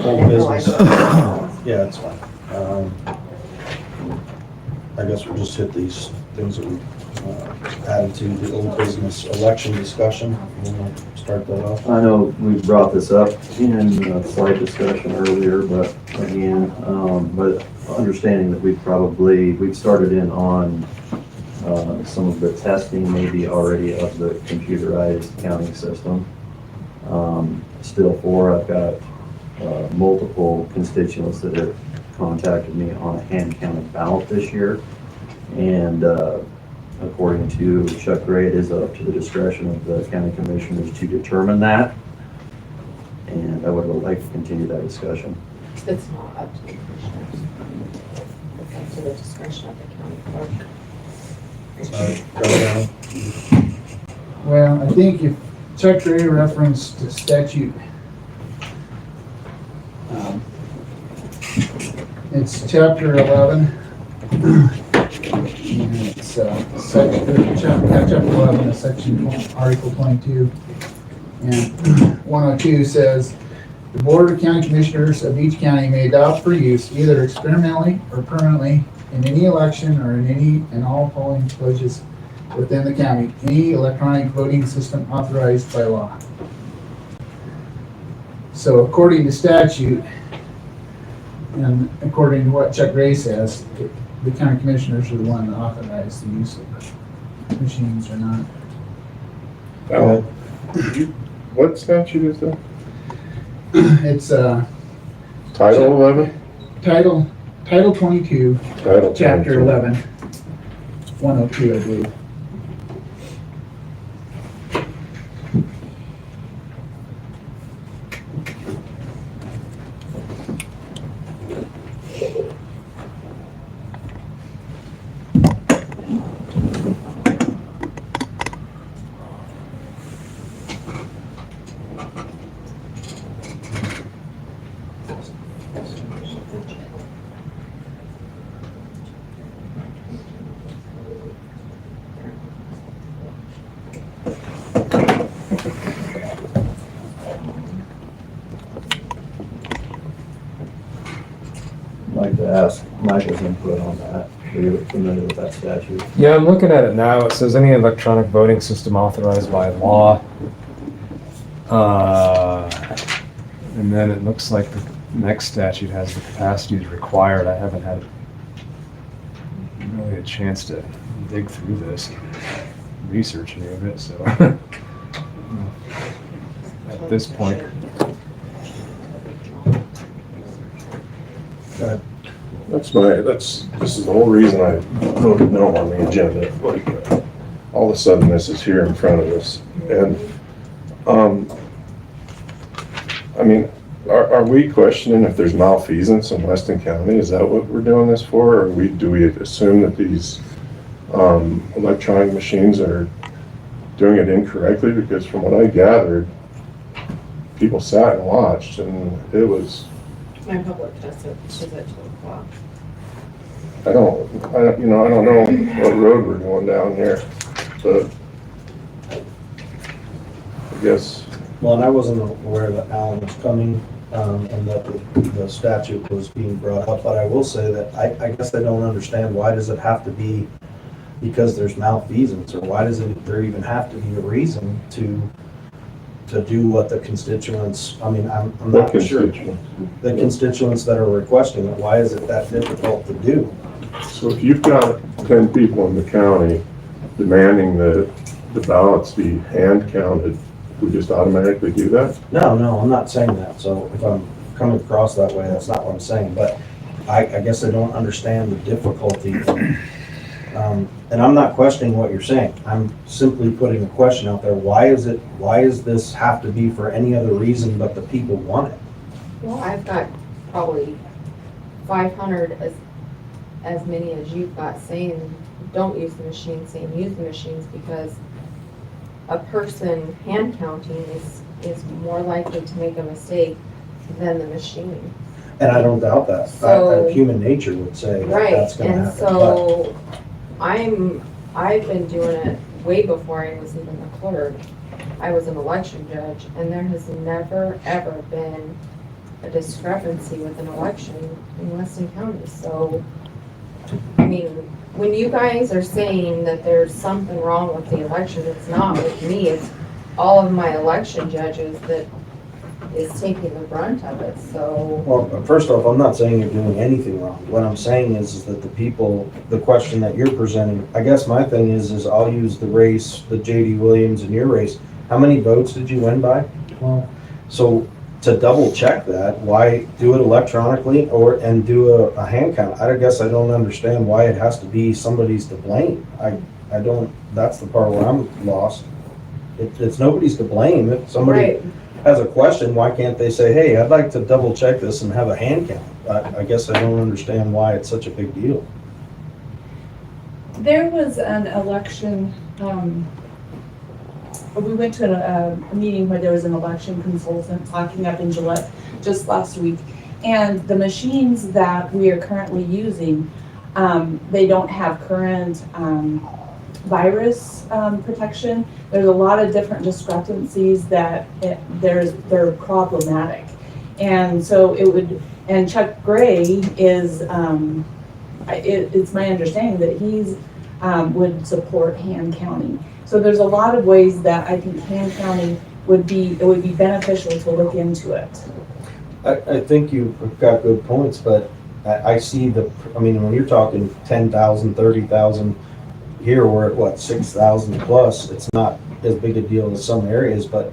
Old business. Yeah, it's fine. I guess we'll just hit these things that we added to the old business election discussion. We'll start that off. I know we brought this up in a slight discussion earlier, but again, but understanding that we've started in on some of the testing maybe already of the computerized counting system. I've got multiple constituents that have contacted me on a hand-counted ballot this year. And according to Chuck Gray, it is up to the discretion of the county commissioners to determine that. And I would like to continue that discussion. It's not up to the commissioners. It's up to the discretion of the county clerk. Well, I think if Chuck Gray referenced the statute, it's chapter 11. And it's chapter 11, section article 22. And 102 says, the Board of County Commissioners of each county may adopt for use either experimentally or permanently in any election or in any and all polling places within the county, any electronic voting system authorized by law. So according to statute, and according to what Chuck Gray says, the county commissioners are the one that authorize the use of machines or not. What statute is that? It's Title 11? Title 22, Title Chapter 22. 11, 102, I believe. I'd like to ask Michael's input on that. Are you familiar with that statute? Yeah, I'm looking at it now. It says any electronic voting system authorized by law. And then it looks like the next statute has the capacities required. I haven't had really a chance to dig through this and research any of it, so at this point. This is the whole reason I voted no on the agenda. Like, all of a sudden this is here in front of us. And, I mean, are we questioning if there's malfeasance in Weston County? Is that what we're doing this for? Or do we assume that these electronic machines are doing it incorrectly? Because from what I gathered, people sat and watched, and it was. My public test it is at 2 o'clock. I don't know what road we're going down here, but I guess. Well, and I wasn't aware that Alan was coming, and that the statute was being brought up, but I will say that I guess I don't understand, why does it have to be because there's malfeasance, or why does there even have to be a reason to do what the constituents, I mean, I'm not sure. The constituents that are requesting it, why is it that difficult to do? So if you've got 10 people in the county demanding that the ballots be hand counted, we just automatically do that? No, I'm not saying that. So if I'm coming across that way, that's not what I'm saying. But I guess I don't understand the difficulty. And I'm not questioning what you're saying. I'm simply putting a question out there. Why is this have to be for any other reason but the people want it? Well, I've got probably 500 as many as you've got saying, don't use the machine, saying use the machines, because a person hand counting is more likely to make a mistake than the machine. And I don't doubt that. So- Human nature would say that Right, that's gonna and happen. But so I've been doing it way before I was even a clerk. I was an election judge, and there has never, ever been a discrepancy with an election in Weston County. So, I mean, when you guys are saying that there's something wrong with the election, it's not with me, it's all of my election judges that is taking the brunt of it, so. Well, first off, I'm not saying you're doing anything wrong. What I'm saying is that the people, the question that you're presenting, I guess my thing is I'll use the race, the J.D. Williams and your race. How many votes did you win by? Well, So to double check that, why do it electronically and do a hand count? I guess I don't understand why it has to be somebody's to blame. I don't, that's the part where I'm lost. It's nobody's to blame. If somebody Right. has a question, why can't they say, hey, I'd like to double check this and have a hand count? I guess I don't understand why it's such a big deal. There was an election, we went to a meeting where there was an election consultant talking up in Gillette just last week. And the machines that we are currently using, they don't have current virus protection. There's a lot of different discrepancies that they're problematic. And so it would, and Chuck Gray is, it's my understanding that he's would support hand counting. So there's a lot of ways that I think hand counting would be beneficial to look into it. I think you've got good points, but I see when you're talking 10,000, 30,000, here we're at what, 6,000 plus. It's not as big a deal as some areas, but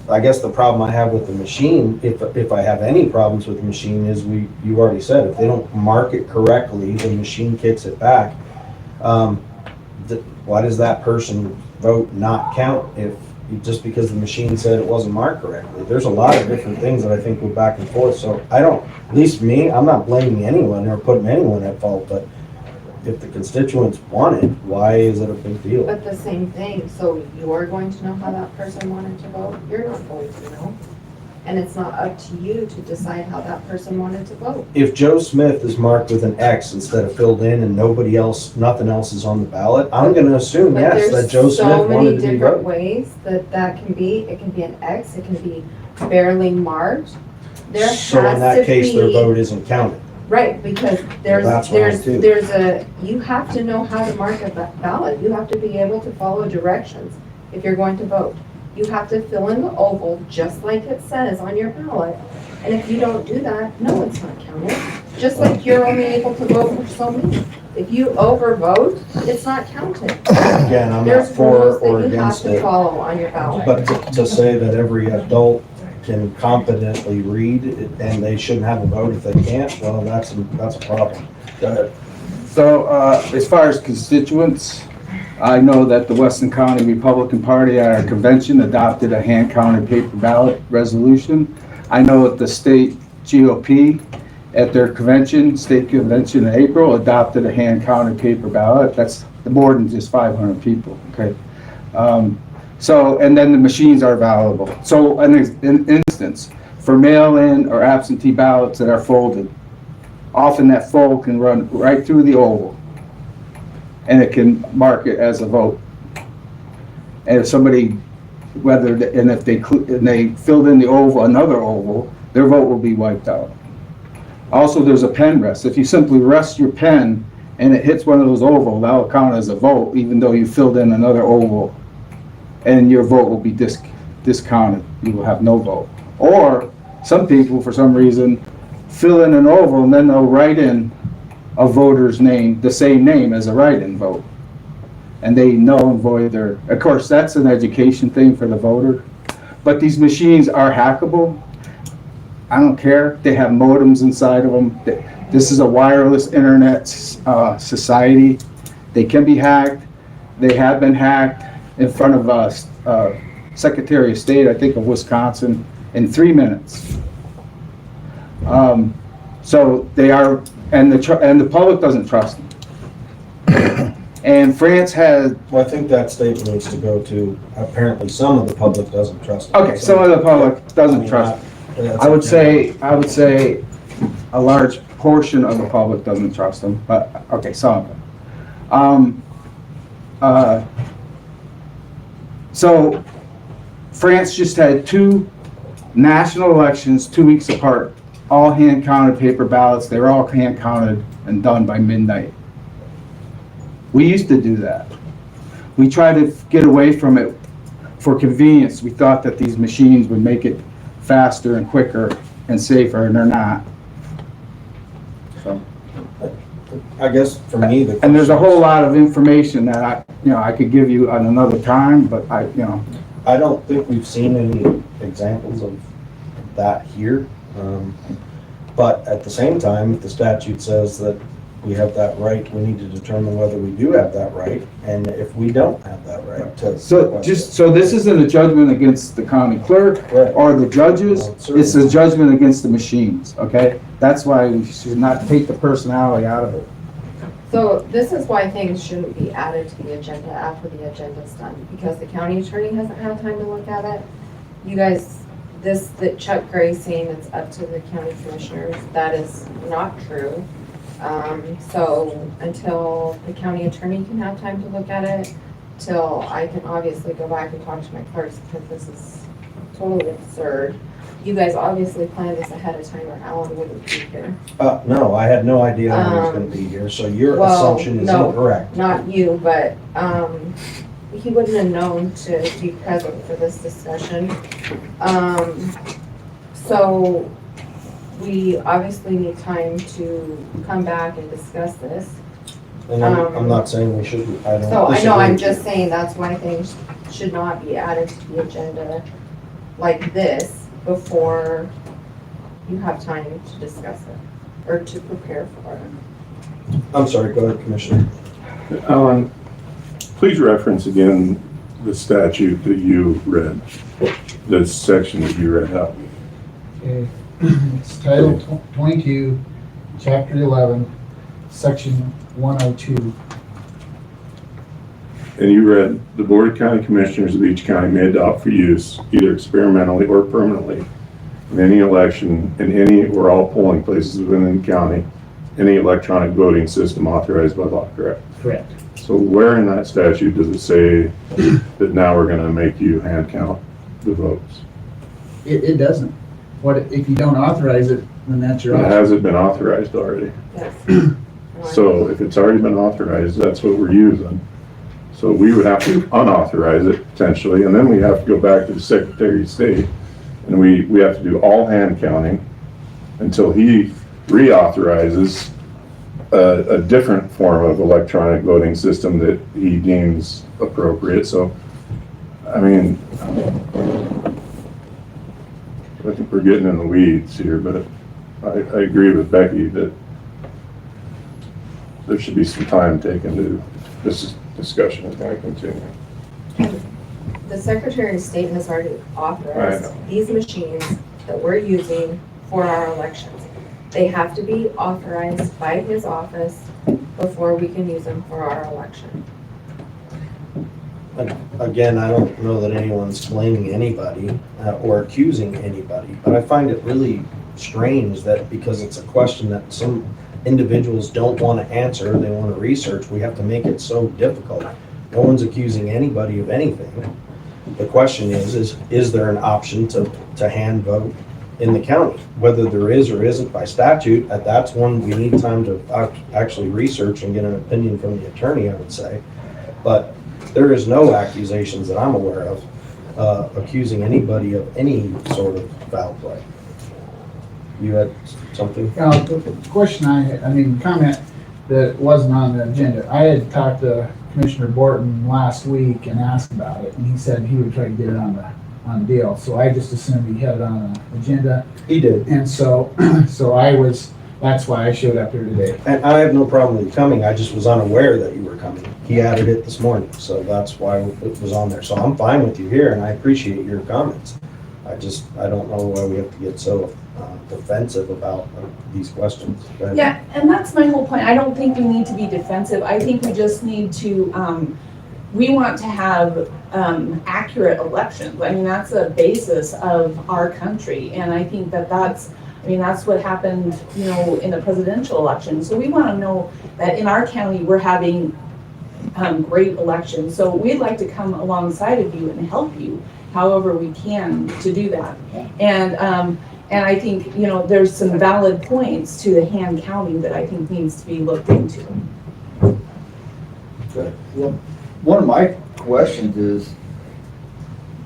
I guess the problem I have with the machine, if I have any problems with the machine, is you already said, if they don't mark it correctly, the machine kicks it back. Why does that person vote not count just because the machine said it wasn't marked correctly? There's a lot of different things that I think go back and forth. So at least me, I'm not blaming anyone or putting anyone at fault, but if the constituents want it, why is it a big deal? But the same thing, so you're going to know how that person wanted to vote? You're not going to know. And it's not up to you to decide how that person wanted to vote. If Joe Smith is marked with an X instead of filled in and nothing else is on the ballot, I'm gonna assume, But yes, that Joe Smith wanted to be there's so many different voted. ways that can be. It can be an X, it can be barely marked. There So in has that to case, their be- vote isn't counted. Right, because That's wrong, too. you have to know how to mark a ballot. You have to be able to follow directions if you're going to vote. You have to fill in the oval just like it says on your ballot. And if you don't do that, no, it's not counted. Just like you're only able to vote for so many. If you overvote, it's not counted. Again, I'm not There's for rules or that you have against to it, follow on your ballot. but to say that every adult can competently read and they shouldn't have a vote if they can't, well, that's a problem. Go ahead. So, as far as constituents, I know that the Weston County Republican Party at our convention adopted a hand-counted paper ballot resolution. I know that the state GOP at their state convention in April, adopted a hand-counted paper ballot. That's more than just 500 people, okay? And then the machines are available. So an instance, for mail-in or absentee ballots that are folded, often that fold can run right through the oval, and it can mark it as a vote. And if somebody, if they filled in the oval, another oval, their vote will be wiped out. Also, there's a pen rest. If you simply rest your pen and it hits one of those ovals, that will count as a vote, even though you filled in another oval, and your vote will be discounted. You will have no vote. Or some people, for some reason, fill in an oval and then they'll write in a voter's name, the same name as a write-in vote. And they null and void of course, that's an education thing for the voter. But these machines are hackable. I don't care. They have modems inside of them. This is a wireless internet society. They can be hacked. They have been hacked in front of Secretary of State, I think of Wisconsin, in 3 minutes. So they are, and the public doesn't trust them. And France has, Well, I think that statement needs to go to, apparently some of the public doesn't trust them. okay, some of the public doesn't trust them. I would say a large portion of the public doesn't trust them, but, okay, some of them. So France just had 2 national elections 2 weeks apart, all hand counted paper ballots. They were all hand counted and done by midnight. We used to do that. We tried to get away from it for convenience. We thought that these machines would make it faster and quicker and safer, and they're not. So, I guess for me, and there's a whole lot of information that I could give you at another time, but I don't think we've seen any examples of that here. But at the same time, if the statute says that we have that right, we need to determine whether we do have that right, and if we don't have that right to. So this isn't a judgment against the county clerk Right. or the judges, Well, certainly. it's a judgment against the machines, okay? That's why we should not take the personality out of it. So this is why things shouldn't be added to the agenda after the agenda's done, because the county attorney hasn't had time to look at it. You guys, that Chuck Gray saying it's up to the county commissioners, that is not true. So until the county attorney can have time to look at it, till I can obviously go back and talk to my clerks, because this is totally absurd. You guys obviously planned this ahead of time, or Alan wouldn't be here. No, I had no idea he was gonna be here, so your well, assumption is no. incorrect. Not you, but, he wouldn't have known to be present for this discussion. So we obviously need time to come back and discuss this. And I'm not saying we shouldn't, I don't. So I know, disagree I'm with you. just saying that's why things should not be added to the agenda like this before you have time to discuss it or to prepare for it. I'm sorry, go ahead, Commissioner. Alan, please reference again the statute that you read, the section that you read out. Okay. It's Title 22, Chapter 11, Section 102. And you read, the Board of County Commissioners of each county may adopt for use, either experimentally or permanently, in any election in any or all polling places within the county, any electronic voting system authorized by law, correct? Correct. So where in that statute does it say that now we're gonna make you hand count the votes? It doesn't. If you don't authorize it, then that's your It option. hasn't been authorized already. Yes. So if it's already been authorized, that's what we're using. So we would have to unauthorize it potentially, and then we have to go back to the Secretary of State, and we have to do all hand counting until he reauthorizes a different form of electronic voting system that he deems appropriate. So, I mean, I think we're getting in the weeds here, but I agree with Becky that there should be some time taken to, this discussion is going to continue. The Secretary of State has already I authorized know. these machines that we're using for our elections. They have to be authorized by his office before we can use them for our election. Again, I don't know that anyone's blaming anybody or accusing anybody, but I find it really strange that because it's a question that some individuals don't want to answer, they want to research, we have to make it so difficult. No one's accusing anybody of anything. The question is there an option to hand vote in the county? Whether there is or isn't by statute, that's one we need time to actually research and get an opinion from the attorney, I would say. But there is no accusations that I'm aware of accusing anybody of any sort of foul play. You had something? The question comment that wasn't on the agenda. I had talked to Commissioner Borton last week and asked about it, and he said he would try to get it on the deal. So I just assumed he had it on the agenda. He did. And so, so I was that's why I showed up here today. And I have no problem with you coming, I just was unaware that you were coming. He added it this morning, so that's why it was on there. So I'm fine with you here, and I appreciate your comments. I don't know why we have to get so defensive about these questions. But- Yeah, and that's my whole point. I don't think we need to be defensive. I think we just need to, we want to have accurate elections. I mean, that's the basis of our country. And I think that's what happened, in the presidential election. So we want to know that in our county, we're having great elections. So we'd like to come alongside of you and help you however we can to do that. And I think, there's some valid points to the hand counting that I think needs to be looked into. One of my questions is,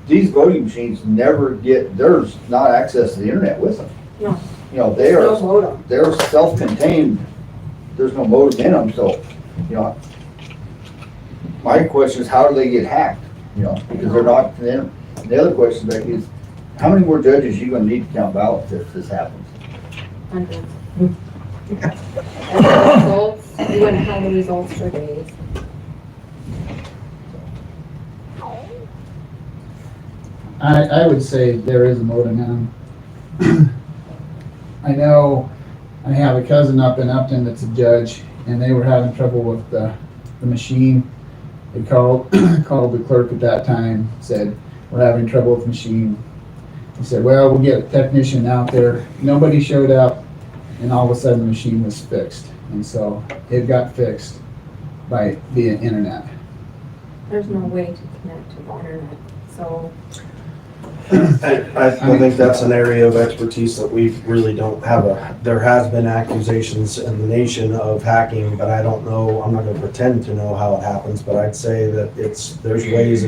these voting machines never there's not access to the internet with them. No. They No are, modem. they're self-contained, there's no modem in them, so, my question is, how do they get hacked? Because they're not, the other question, Becky, is, how many more judges are you gonna need to count ballots if this happens? Hundreds. And the results, you wouldn't have the results for days. I would say there is a modem in them. I know I have a cousin up in Upton that's a judge, and they were having trouble with the machine. They called the clerk at that time, said, we're having trouble with the machine. He said, well, we'll get a technician out there. Nobody showed up, and all of a sudden the machine was fixed. And so it got fixed via internet. There's no way to connect to the internet, so. I think that's an area of expertise that we really don't have there has been accusations in the nation of hacking, but I don't know, I'm not gonna pretend to know how it happens, but I'd say that there's ways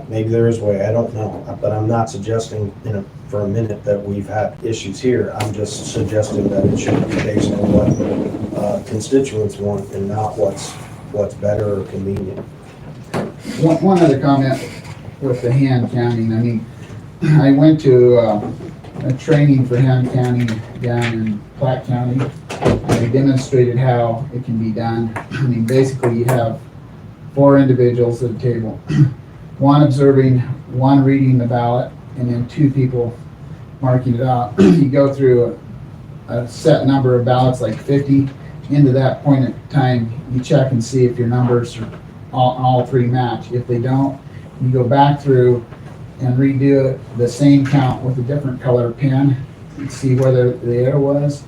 maybe there is a way, I don't know, but I'm not suggesting, for a minute that we've had issues here. I'm just suggesting that it should be based on what constituents want and not what's better or convenient. One other comment with the hand counting. I mean, I went to a training for hand counting down in Platte County. They demonstrated how it can be done. I mean, basically you have 4 individuals at a table, one observing, one reading the ballot, and then 2 people marking it out. You go through a set number of ballots, like 50. Into that point in time, you check and see if your numbers are all 3 match. If they don't, you go back through and redo it, the same count with a different color pen, and see whether the error was.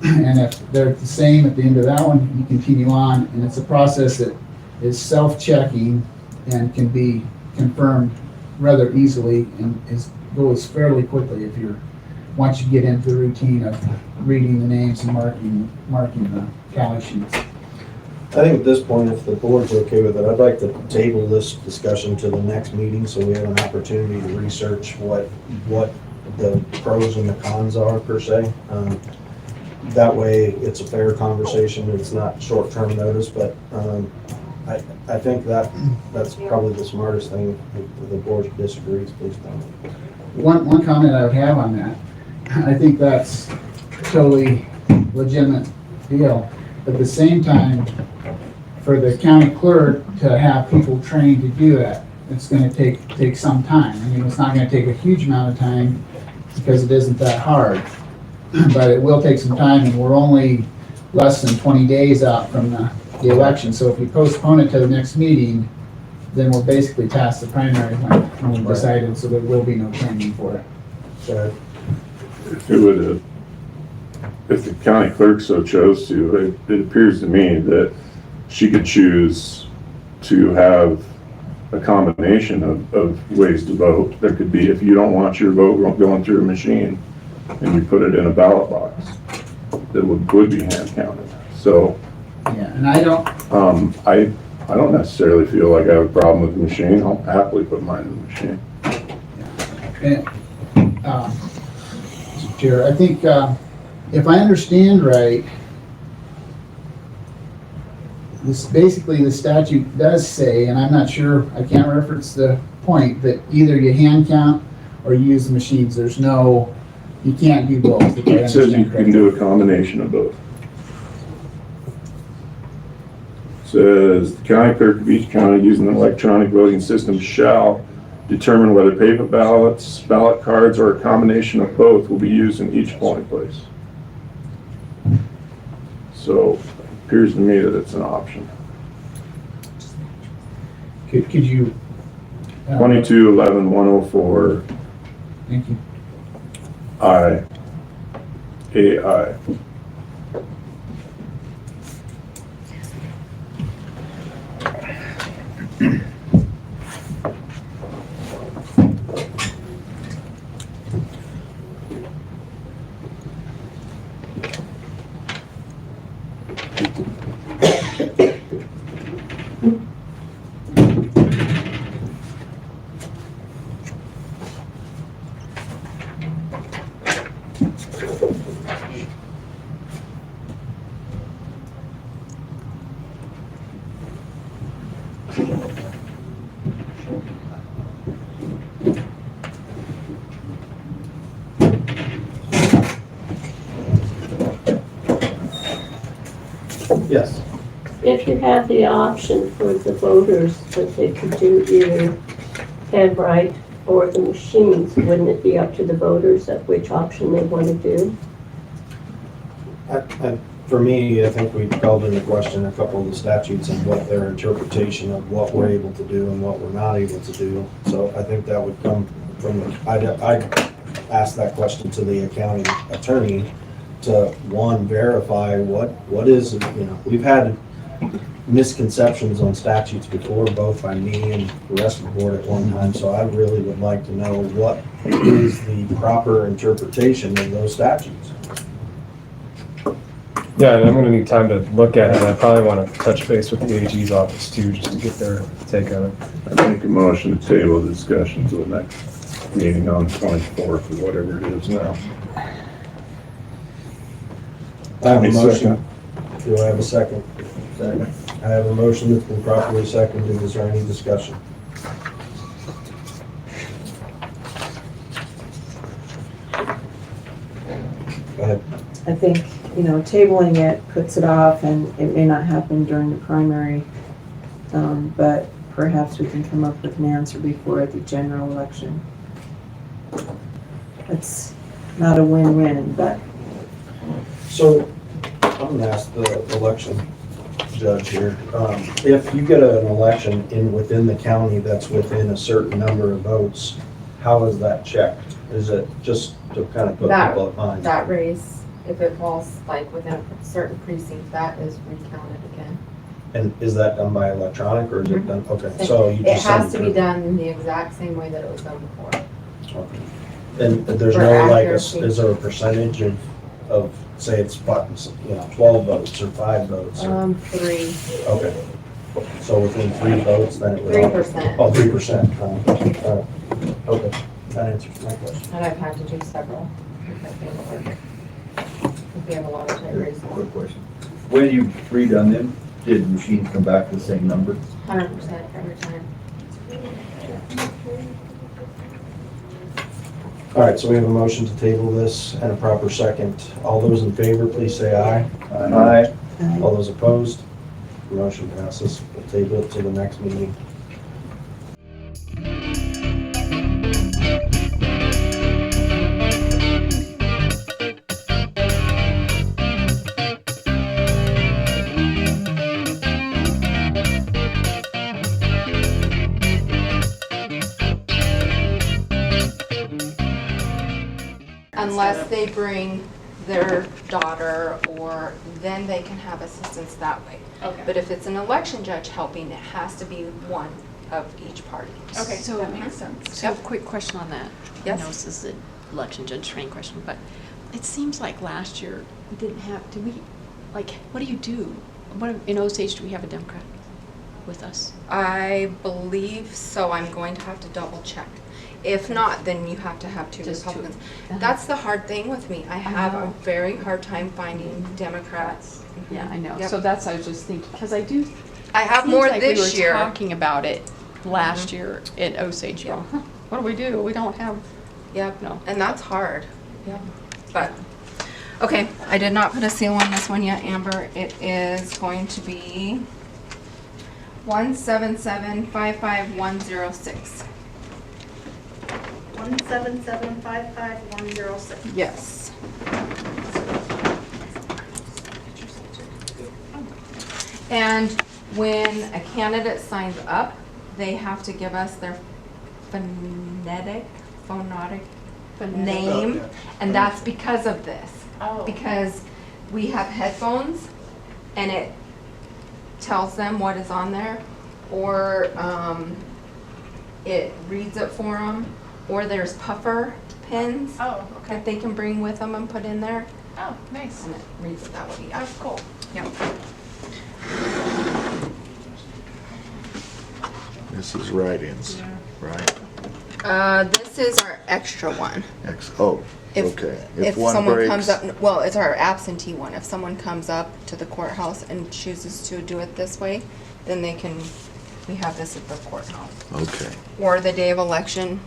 And if they're the same at the end of that one, you continue on, and it's a process that is self-checking and can be confirmed rather easily and goes fairly quickly once you get into the routine of reading the names and marking the tally sheets. I think at this point, if the board's okay with it, I'd like to table this discussion to the next meeting so we have an opportunity to research what the pros and the cons are per se. That way it's a fair conversation, it's not short-term notice, but I think that's probably the smartest thing. If the board disagrees, please tell me. One comment I would have on that, I think that's totally legitimate deal. But at the same time, for the county clerk to have people trained to do that, it's gonna take some time. I mean, it's not gonna take a huge amount of time because it isn't that hard. But it will take some time, and we're only less than 20 days out from the election. So if you postpone it to the next meeting, then we're basically past the primary when we decided, so there will be no training for it. So, If the county clerk so chose to, it appears to me that she could choose to have a combination of ways to vote. There could be, if you don't want your vote going through a machine, and you put it in a ballot box that would be hand counted. So, Yeah, and I don't, I don't necessarily feel like I have a problem with the machine. I'll happily put mine in the machine. Mr. Chair, I think, if I understand right, basically the statute does say, and I'm not sure, I can't reference the point, that either you hand count or you use the machines. There's no You can't do both. if I It says you understand can correctly. do a combination of both. Says the county clerk of each county using an electronic voting system shall determine whether paper ballots, ballot cards, or a combination of both will be used in each polling place. So it appears to me that it's an option. Could you? 22-11-104 Thank you. I, AI. Yes. If you had the option for the voters that they could do either handwrite or the machines, wouldn't it be up to the voters at which option they want to do? For me, I think we called into question a couple of the statutes and what their interpretation of what we're able to do and what we're not able to do. So I think that would come from, I'd ask that question to the county attorney to, one, verify what is, we've had misconceptions on statutes before, both by me and the rest of the board at one time, so I really would like to know what is the proper interpretation of those statutes. Yeah, and I'm gonna need time to look at it. I probably wanna touch base with the AG's office too, just to get their take on it. I make a motion to table the discussion to the next meeting on the 24th or whatever it is now. I have a Any motion. Do I have a second? Second. I have a motion that's been properly seconded. Is there any discussion? Go ahead. I think, tabling it puts it off and it may not happen during the primary. But perhaps we can come up with an answer before the general election. It's not a win-win, but So, I'm gonna ask the election judge here. If you get an election within the county that's within a certain number of votes, how is that checked? Is it just to kind of put people in mind? That race, if it falls like within a certain precinct, that is recounted again. And is that done by electronic or is it done, okay, so you It just send has to be done the exact same way that it was done before. Okay. And there's For no accuracy. is there a percentage of, say it's, 12 votes or 5 votes? Or, 3%. okay. So within 3 votes, then it would. 3%. Oh, 3%. Okay, that answers my question. And I've had to do several. Because they don't work. If we have a lot of tight races. Quick question. When you redone them, did the machines come back with the same number? 100% every time. All right, so we have a motion to table this and a proper second. All those in favor, please say aye. Aye. All those opposed? Motion passes. We'll table it to the next meeting. Unless they bring their daughter, or then they can have assistance that way. Okay. But if it's an election judge helping, it has to be one of each party. Okay, So- that makes sense. So quick question on that. Yes. I know this is the election judge training question, but it seems like last year we didn't have, did we, like, what do you do? What, in Osage, do we have a Democrat with us? I believe so. I'm going to have to double check. If not, then you have to have two Just two. Republicans. Uh-huh. That's the hard thing with me. I have a know. very hard time finding Democrats. Yeah, I know. Yep. So that's, I was just thinking, because I do. I have seems more like this We year. were talking about it last year at Osage. Yeah. What do we do? We don't have, Yep, no. and that's hard. Yep. But, okay, I did not put a seal on this one yet, Amber. It is going to be 177-55106. 177-55106. Yes. And when a candidate signs up, they have to give us their phonetic name, and that's because of this. Oh. Because we have headphones, and it tells them what is on there, or it reads it for them, or there's puffer pins Oh, okay. that they can bring with them and put in there, Oh, nice. and it reads it that way. Yeah. Oh, cool. Yep. This is write-ins, right? This is our extra one. Oh, If- okay. If one someone comes breaks- up, well, it's our absentee one. If someone comes up to the courthouse and chooses to do it this way, then we have this at the courthouse. Okay. Or the day of election,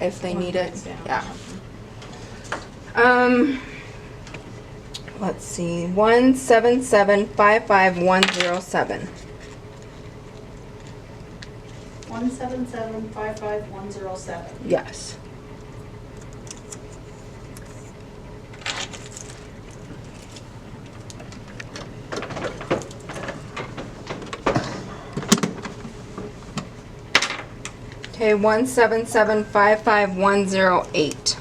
if they need it, yeah. Let's see, 177-55107. 177-55107. Yes. Okay, 177-55108.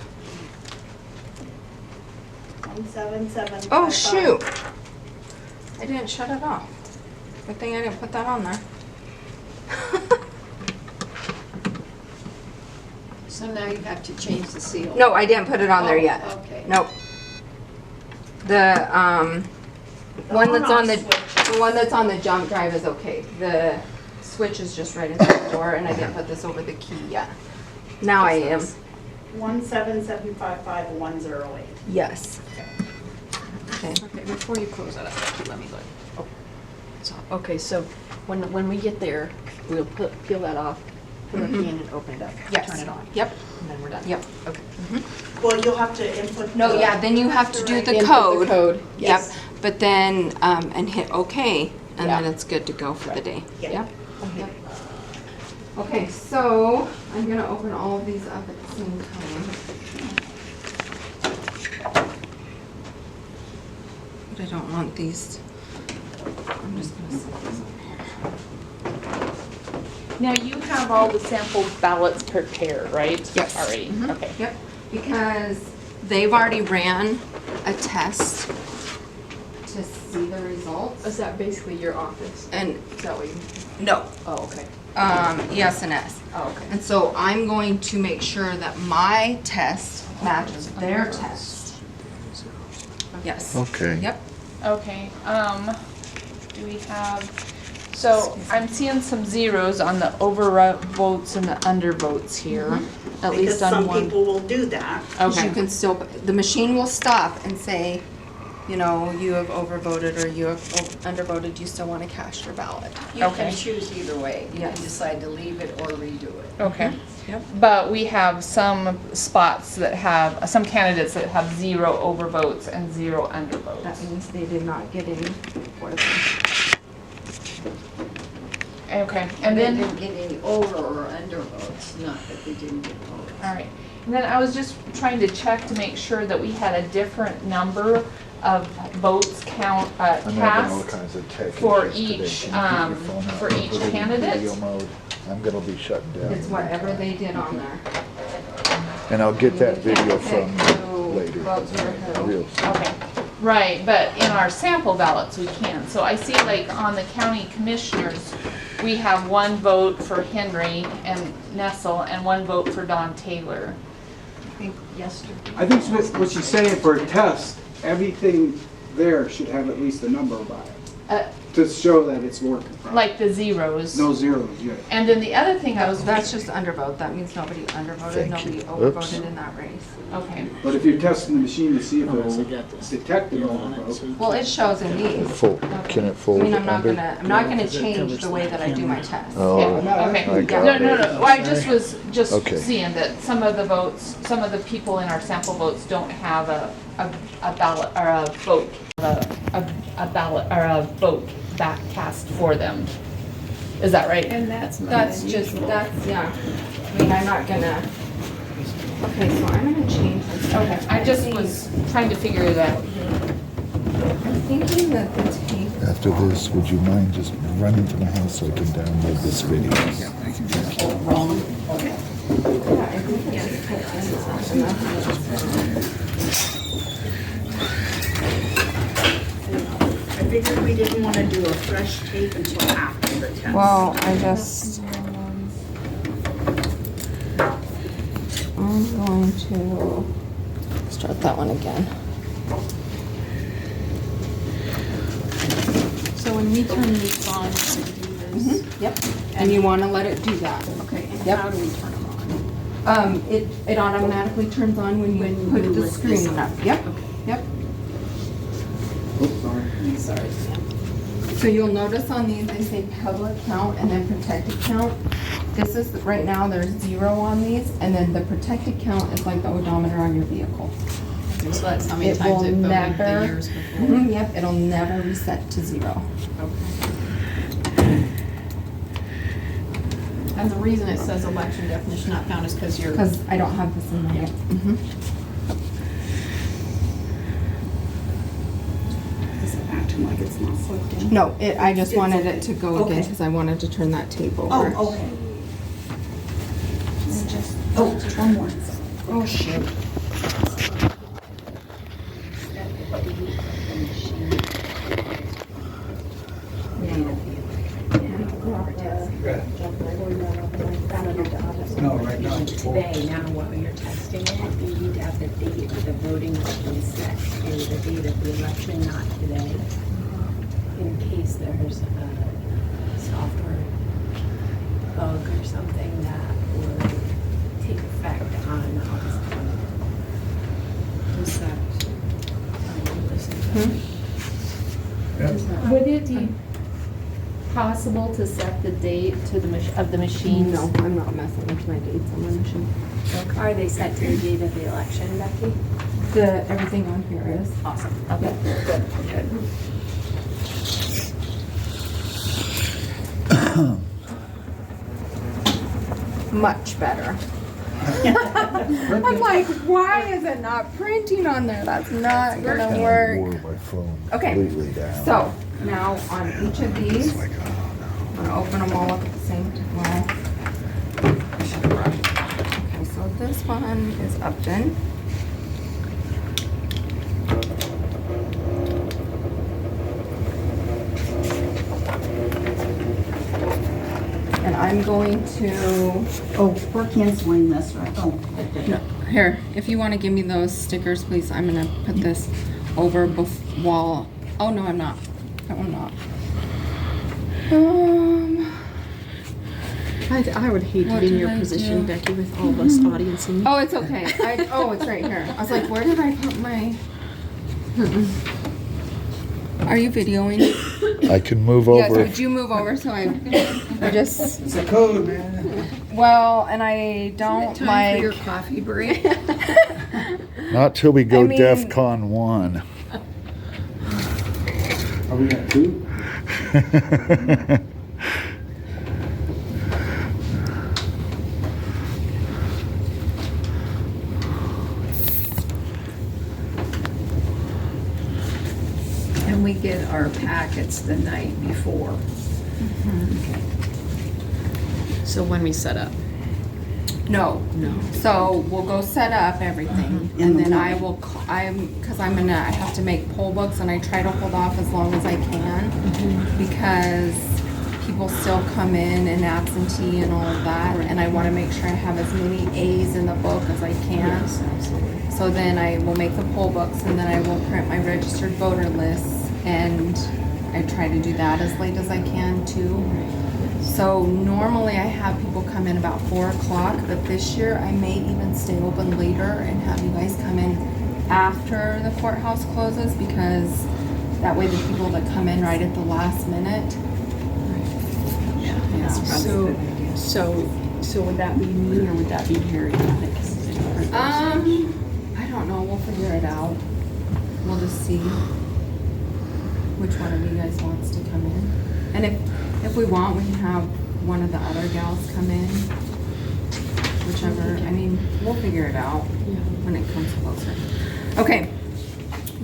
177. Oh, shoot. I didn't shut it off. Good thing I didn't put that on there. So now you have to change the seal. No, I didn't put it on there yet. Okay. Nope. The, one that's on the one that's on the jump drive is okay. The switch is just right into the door, and I didn't put this over the key yet. Now I am. 177-55108. Yes. Okay. Okay, before you close that up, let me look. Oh, so, okay, so when we get there, we'll peel that off, put our key in and open it up. Yes. Turn it on. Yep. And then we're done. Yep. Okay. Well, you'll have to input. No, yeah, then you have to do the Input code. the code, yes. Yep. But then, and hit OK, and then Yeah. it's good to go for the day. Yeah. Yep. Yep. Okay, so I'm gonna open all of these up at the same time. But I don't want these. I'm just gonna set these on here. Now you have all the sample ballots prepared, right? Yes. Already, Mhm. okay. Yep, because they've already ran a test to see the results. Is that basically your office? And, Is that what you? no, Oh, okay. ES&S. Oh, okay. And so I'm going to make sure that my test matches their test. Yes. Okay. Yep. Okay, do we have, so I'm seeing some zeros on the overvotes and the undervotes here, at Because least on some one. people will do that. You Okay, can still, the machine will stop and say, you know, you have overvoted or you have undervoted, you still want to cast your ballot. You Okay. can choose either way. You can Yes. decide to leave it or redo it. okay. Yep. But we have some spots that have, some candidates that have 0 overvotes and 0 That undervotes. means they did not get any for them. Okay, and They then, didn't get any over or under votes, not that they didn't get votes. all right, and then I was just trying to check to make sure that we had a different number of votes I'm having all cast. kinds of tech for issues today. each, Can you keep your phone out for and each put it in candidate? video mode? I'm gonna be shutting down. It's whatever they did on there. And I'll get that You can't video pick from who you later. votes for who. Real soon. Okay, right, but in our sample ballots, we can. So I see like on the county commissioners, we have 1 vote for Henry and Nessel and 1 vote for Don Taylor. I think yesterday. I think what she's saying for a test, everything there should have at least a number by it. To show that it's working. like the zeros. No zeros, yeah. And then the other thing I was, That's just undervote. That means nobody undervoted, Thank nobody you. overvoted in that race. okay. But if you're testing the machine to see if it'll detect an overvote. Well, it shows in these. Can it I fold mean, I'm not under? gonna change the way that I do my test. Oh, Okay. I got No, it. no, no, well, I just was Okay. seeing that some of the votes, some of the people in our sample votes don't have a ballot or a vote, a ballot or a vote back cast for them. Is that right? And that's That's just, yeah. I mean, I'm not gonna, okay, so I'm gonna change this. Okay, I just was trying to figure it out. I'm thinking that the tape. After this, would you mind just running to my house so I can download this video? Yeah, I think it's put in I figured we didn't want to do a fresh tape until after the test. Well, I'm going to start that one again. So when we turn these on, it's gonna do this. Yep, and you wanna let it do that. Okay, and Yep. how do we turn them on? It automatically turns on when you put you the lift this screen up. up. Yep, Okay. yep. Oops, sorry. Sorry. So you'll notice on these, they say public count and then protected count. This is, right now, there's 0 on these, and then the protected count is like the odometer on your vehicle. Okay, so that's how many It times will it voted never- the years before. Yep, it'll never reset to 0. And the reason it says election definition not found is because you're. Because I don't have this in there. Does it acting like it's not plugged in? No, I just It's wanted okay. it to go again Okay. because I wanted to turn that tape over. Oh, okay. Oh, one more. Oh, shoot. No, right now. Today, now while you're testing it, you need to have the date of the voting machine set and the date of the election, not today. In case there's a software bug or something that would take effect on August 20th. Would it be possible to set the date to of the machines? No, I'm not messing with my dates on my machine. Are they set to the date of the election, Becky? Everything on here is. Awesome. Okay, good, good. Much better. I'm like, why is it not printing on there? That's not gonna Kinda work. wore my phone Okay, completely down. so now on each of these, I'm gonna open them all up at the same time. Okay, so this one is Upton. And I'm going to, Oh, we're canceling this, right? Oh. here, if you wanna give me those stickers, please, I'm gonna put this over while, oh no, I'm not. No, I'm not. I would hate to be in your position, Becky, with all of us audiencing. Oh, it's okay. It's right here. I was like, where did I put my? Are you videoing? I can move Yes, over. would you move over so I just, It's a code, man. well, and I don't Time like. for your coffee break. Not till we go I mean- DEFCON 1. Are we got 2? And we get our packets the night before. So when we set up? No. No. So we'll go set up everything, and then I will. I have to make poll books, and I try to hold off as long as I can because people still come in and absentee and all of that, and I want to make sure I have as many A's in the book as I can. Yes, absolutely. So then I will make the poll books, and then I will print my registered voter lists, and I try to do that as late as I can too. So normally I have people come in about 4 o'clock, but this year I may even stay open later and have you guys come in after the courthouse closes, because that way the people that come in right at the last minute. Yeah. So would that be me or would that be Harry? I don't know, we'll figure it out. We'll just see which one of you guys wants to come in. And if we want, we can have one of the other gals come in. Whichever, I mean, we'll figure it out when it comes closer. Okay,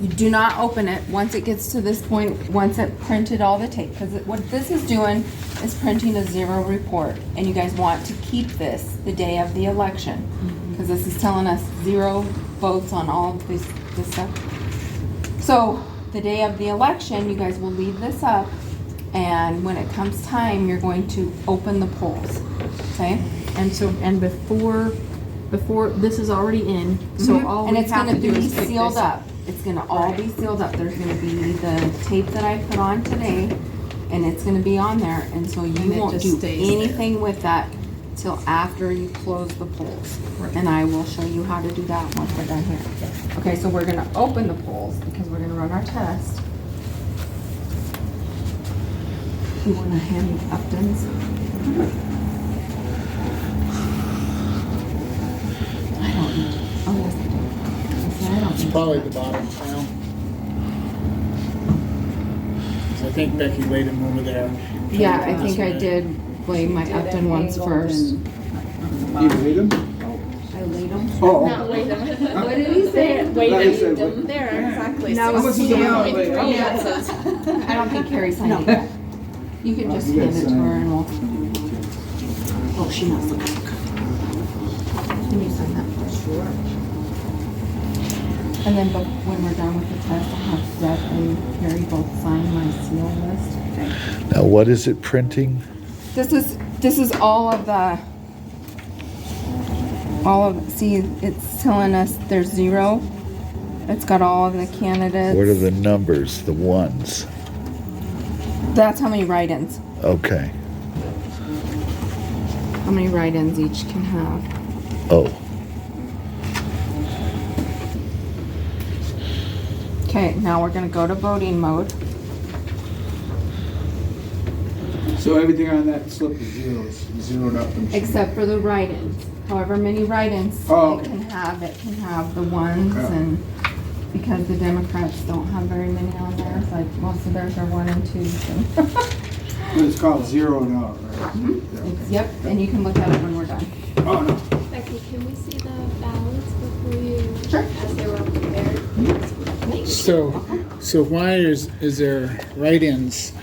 you do not open it once it gets to this point, once it printed all the tape. Because what this is doing is printing a 0 report. And you guys want to keep this the day of the election. Because this is telling us 0 votes on all of this stuff. So the day of the election, you guys will leave this up. And when it comes time, you're going to open the polls, okay? And so, and before this is already in, so all and we it's have gonna to do be is pick sealed this up. It's gonna all be sealed up. There's gonna be the tape that I put on today, and it's gonna be on there. And so you And it won't just do stays there. anything with that till after you close the polls. And I will show you how to do that once we're done here. Okay, so we're gonna open the polls because we're gonna run our test. You wanna hand me Upton's? I don't know. Oh, yes, I do. I don't It's think probably so. the bottom pile. 'Cause I think Becky laid them over there. Yeah, I think I did lay my Upton ones first. You read them? I laid them. Oh. Not wait them. What did he say? Wait No, he said them. wait. There, exactly. No, How much is the amount? Wait, how much? I don't think Kari signed it yet. You can just You hand guys it to sign. her and we'll. Oh, she knows the book. Can you sign that first? Sure. And then, but when we're done with the test, I'll have Deb and Kari both sign my seal list. Okay. Now, what is it printing? This is all of see, it's telling us there's 0. It's got all of the candidates. What are the numbers, the ones? That's how many write-ins. Okay. How many write-ins each can have. Oh, Okay, now we're gonna go to voting mode. So everything on that slip is zeroed up. And Except for the write-ins. However many write-ins Oh, it can have the ones Okay. and because the Democrats don't have very many on theirs, like most of theirs are 1 and 2. So. But it's called zeroed out, right? It's- Yep, and you can look at it when we're done. Oh, no. Becky, can we see the ballots before you, Sure. as they were prepared? So why is there write-ins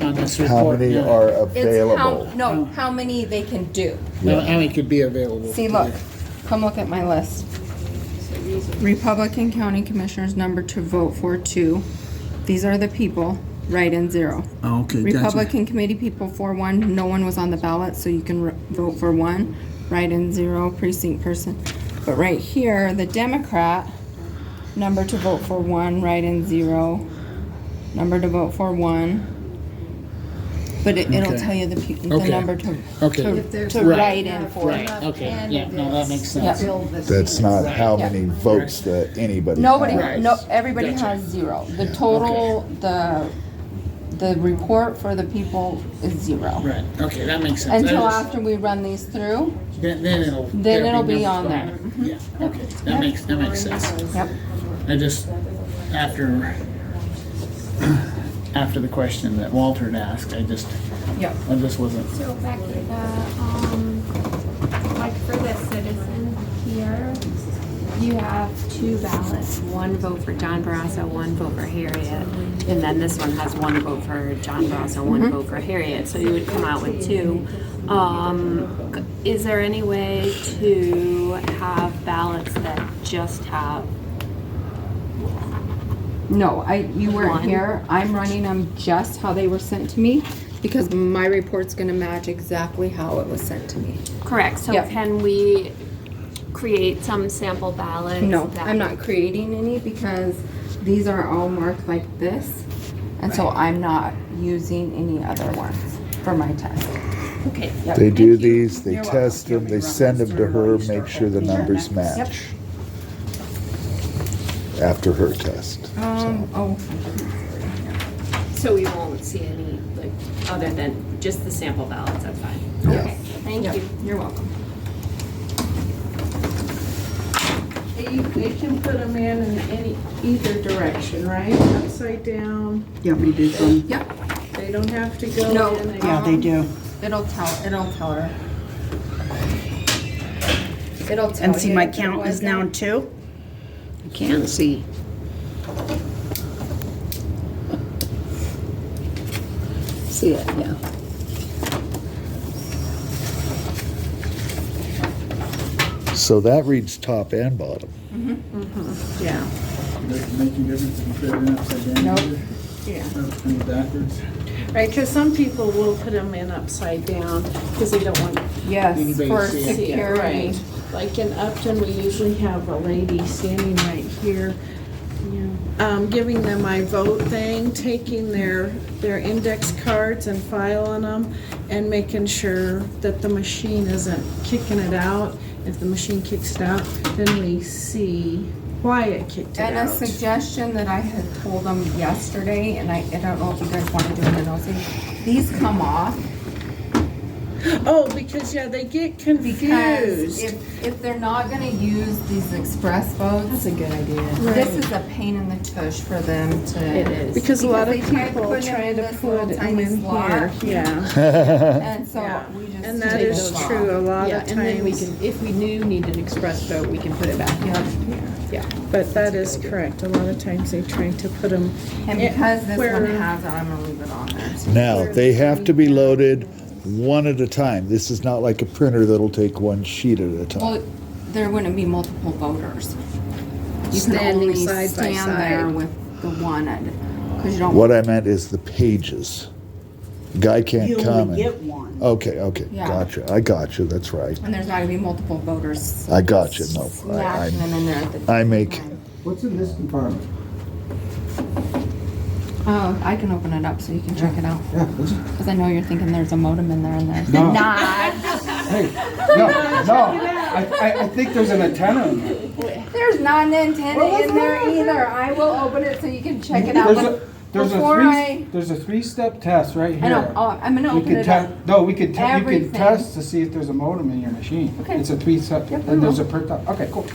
on this report? how many now? are It's available? how many they can do. How many could be available? See, look, come look at my list. Republican County Commissioners number to vote for 2. These are the people, write-in 0. Oh, okay, gotcha. Republican committee people for 1, no one was on the ballot, so you can vote for 1, write-in 0, precinct person. But right here, the Democrat number to vote for 1, write-in 0, number to vote for 1. But it'll Okay. tell you the Okay. number to Okay. to write in for. Right, okay, yeah, no, that makes sense. That's not how many votes that anybody Nobody, has. no, everybody Gotcha. has 0. The total, the report for the people is 0. Right, okay, that makes sense. Until I just- after we run these through, Then it'll. then there'll it'll be numbers on there. it. Yeah, okay, that makes sense. Yep. I just, after the question that Walter had asked, I just wasn't. So Becky, like for the citizen here, you have 2 ballots, 1 vote for John Barrasso, 1 vote for Harriet, and then this one has 1 vote for John Barrasso, 1 vote for Harriet, so you would come out with 2. Is there any way to have ballots that just have No, you weren't One. here. I'm running them just how they were sent to me because my report's gonna match exactly how it was sent to me. correct? So Yep. can we create some sample ballots? No, that- I'm not creating any because these are all marked like this. And so I'm not using any other ones for my test. Okay. Yep. They do these, they You're test them, they send them to her, make sure the numbers match. After her test. So we won't see any, like, other than just the sample ballots, that's fine. Yeah. Okay, thank Yep. you. You're welcome. They can put them in either direction, right? Upside down. Yeah, we do some. Yep. They don't have to go No. in. Yeah, they do. It'll tell her. It'll tell And see, you my if it count is wasn't. now 2. You can't see. See it, yeah. So that reads top and bottom. Yeah. Does it make any difference if you put it in upside down? Nope. Yeah. Or backwards? Right, because some people will put them in upside down because they don't want Yes, Anybody for see it? security. Right. Like in Upton, we usually have a lady standing right here, giving them my vote thing, taking their index cards and filing them, and making sure that the machine isn't kicking it out. If the machine kicks it out, then we see why it kicked it And a out. suggestion that I had told them yesterday, and I don't know if you guys want to do it in those things, these come off. Oh, because, they get Because confused. if they're not gonna use these express votes. That's a good idea. This is a pain in the tush for them to. It is. Because a lot of Because they tried to people put them try in to this put little them tiny in slot. here, yeah. And so Yeah. we just. And that take is those true, a off. lot Yeah, of and then we times. can, if we need an express vote, we can put it back. Yeah. But that is correct, a lot of times they try to put them. And because this one where- has it, I'm gonna leave it on there. Now, they have to be loaded one at a time. This is not like a printer that'll take one sheet at a time. Well, there wouldn't be multiple voters. You can Standing only side by stand there side. with the one, because you don't. What I meant is the pages. Guy can't come and. one. Okay, Yeah. gotcha. I gotcha, that's right. And there's not gonna be multiple voters. I gotcha, no. Smashing them in there at the. I make, What's in this compartment? Oh, I can open it up so you can check it out. Yeah, Because I know you're thinking there's a modem in there and there's No. not. Hey, no, I think there's an antenna in there. There's not an antenna in there either. I will open it so you can check it out. But There's a three-step test right here. I know, I'm gonna We open could it up. you could Everything. test to see if there's a modem in your machine. Okay. It's a three-step, Yep, and I there's a will. per, okay, cool.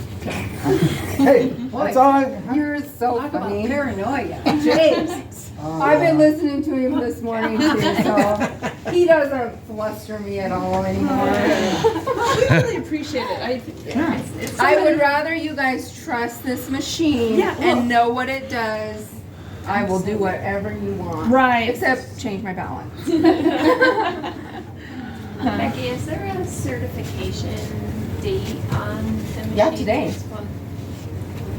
Hey, that's all I. You're so funny. Paranoia. James. I've been listening to him this morning too, so he doesn't fluster me at all anymore. We really appreciate it. I would rather you guys trust this machine Yeah, well- and know what it does. I will do whatever you want. Right. Except change my balance. Becky, is there a certification date on the machine? Yeah, today.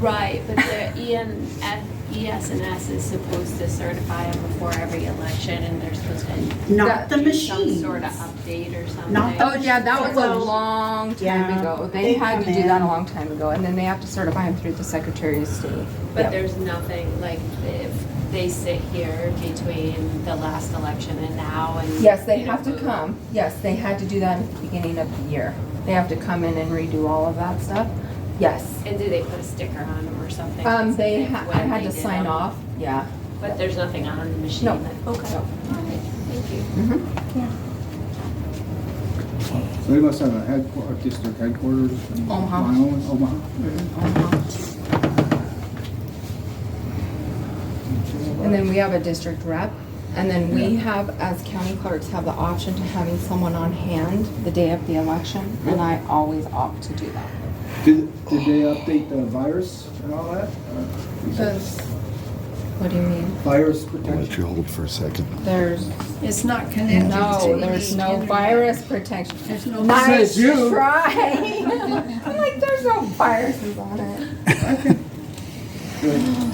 Right, but the ES&S is supposed to certify them before every election, and they're supposed to Not the do some machine. sort of update or something. Oh yeah, that was a long time ago. They had to do that a long time ago, and then they have to certify them through the Secretary of State. But Yep. there's nothing, like, if they sit here between the last election and now and. Yes, they you know, have to come. Yes, they had to do that at the beginning of the year. They have to come in and redo all of that stuff. Yes. And do they put a sticker on them or something? I when had they to did sign them? off. Yeah. But there's nothing on the machine? No. that- Okay. No. All right, thank you. So they must have a district headquarters in Omaha. Wyoming, Omaha. And then we have a district rep, and then we have, as county clerks, have the option to having someone on hand the day of the election, and I always opt to do that. Did they update the virus and all that? What do you mean? Virus I'll let protection? you hold for a second. There's, It's not connected to no, there's the no internet. virus protection. There's no. Nice Says you. try. I'm like, there's no viruses on it.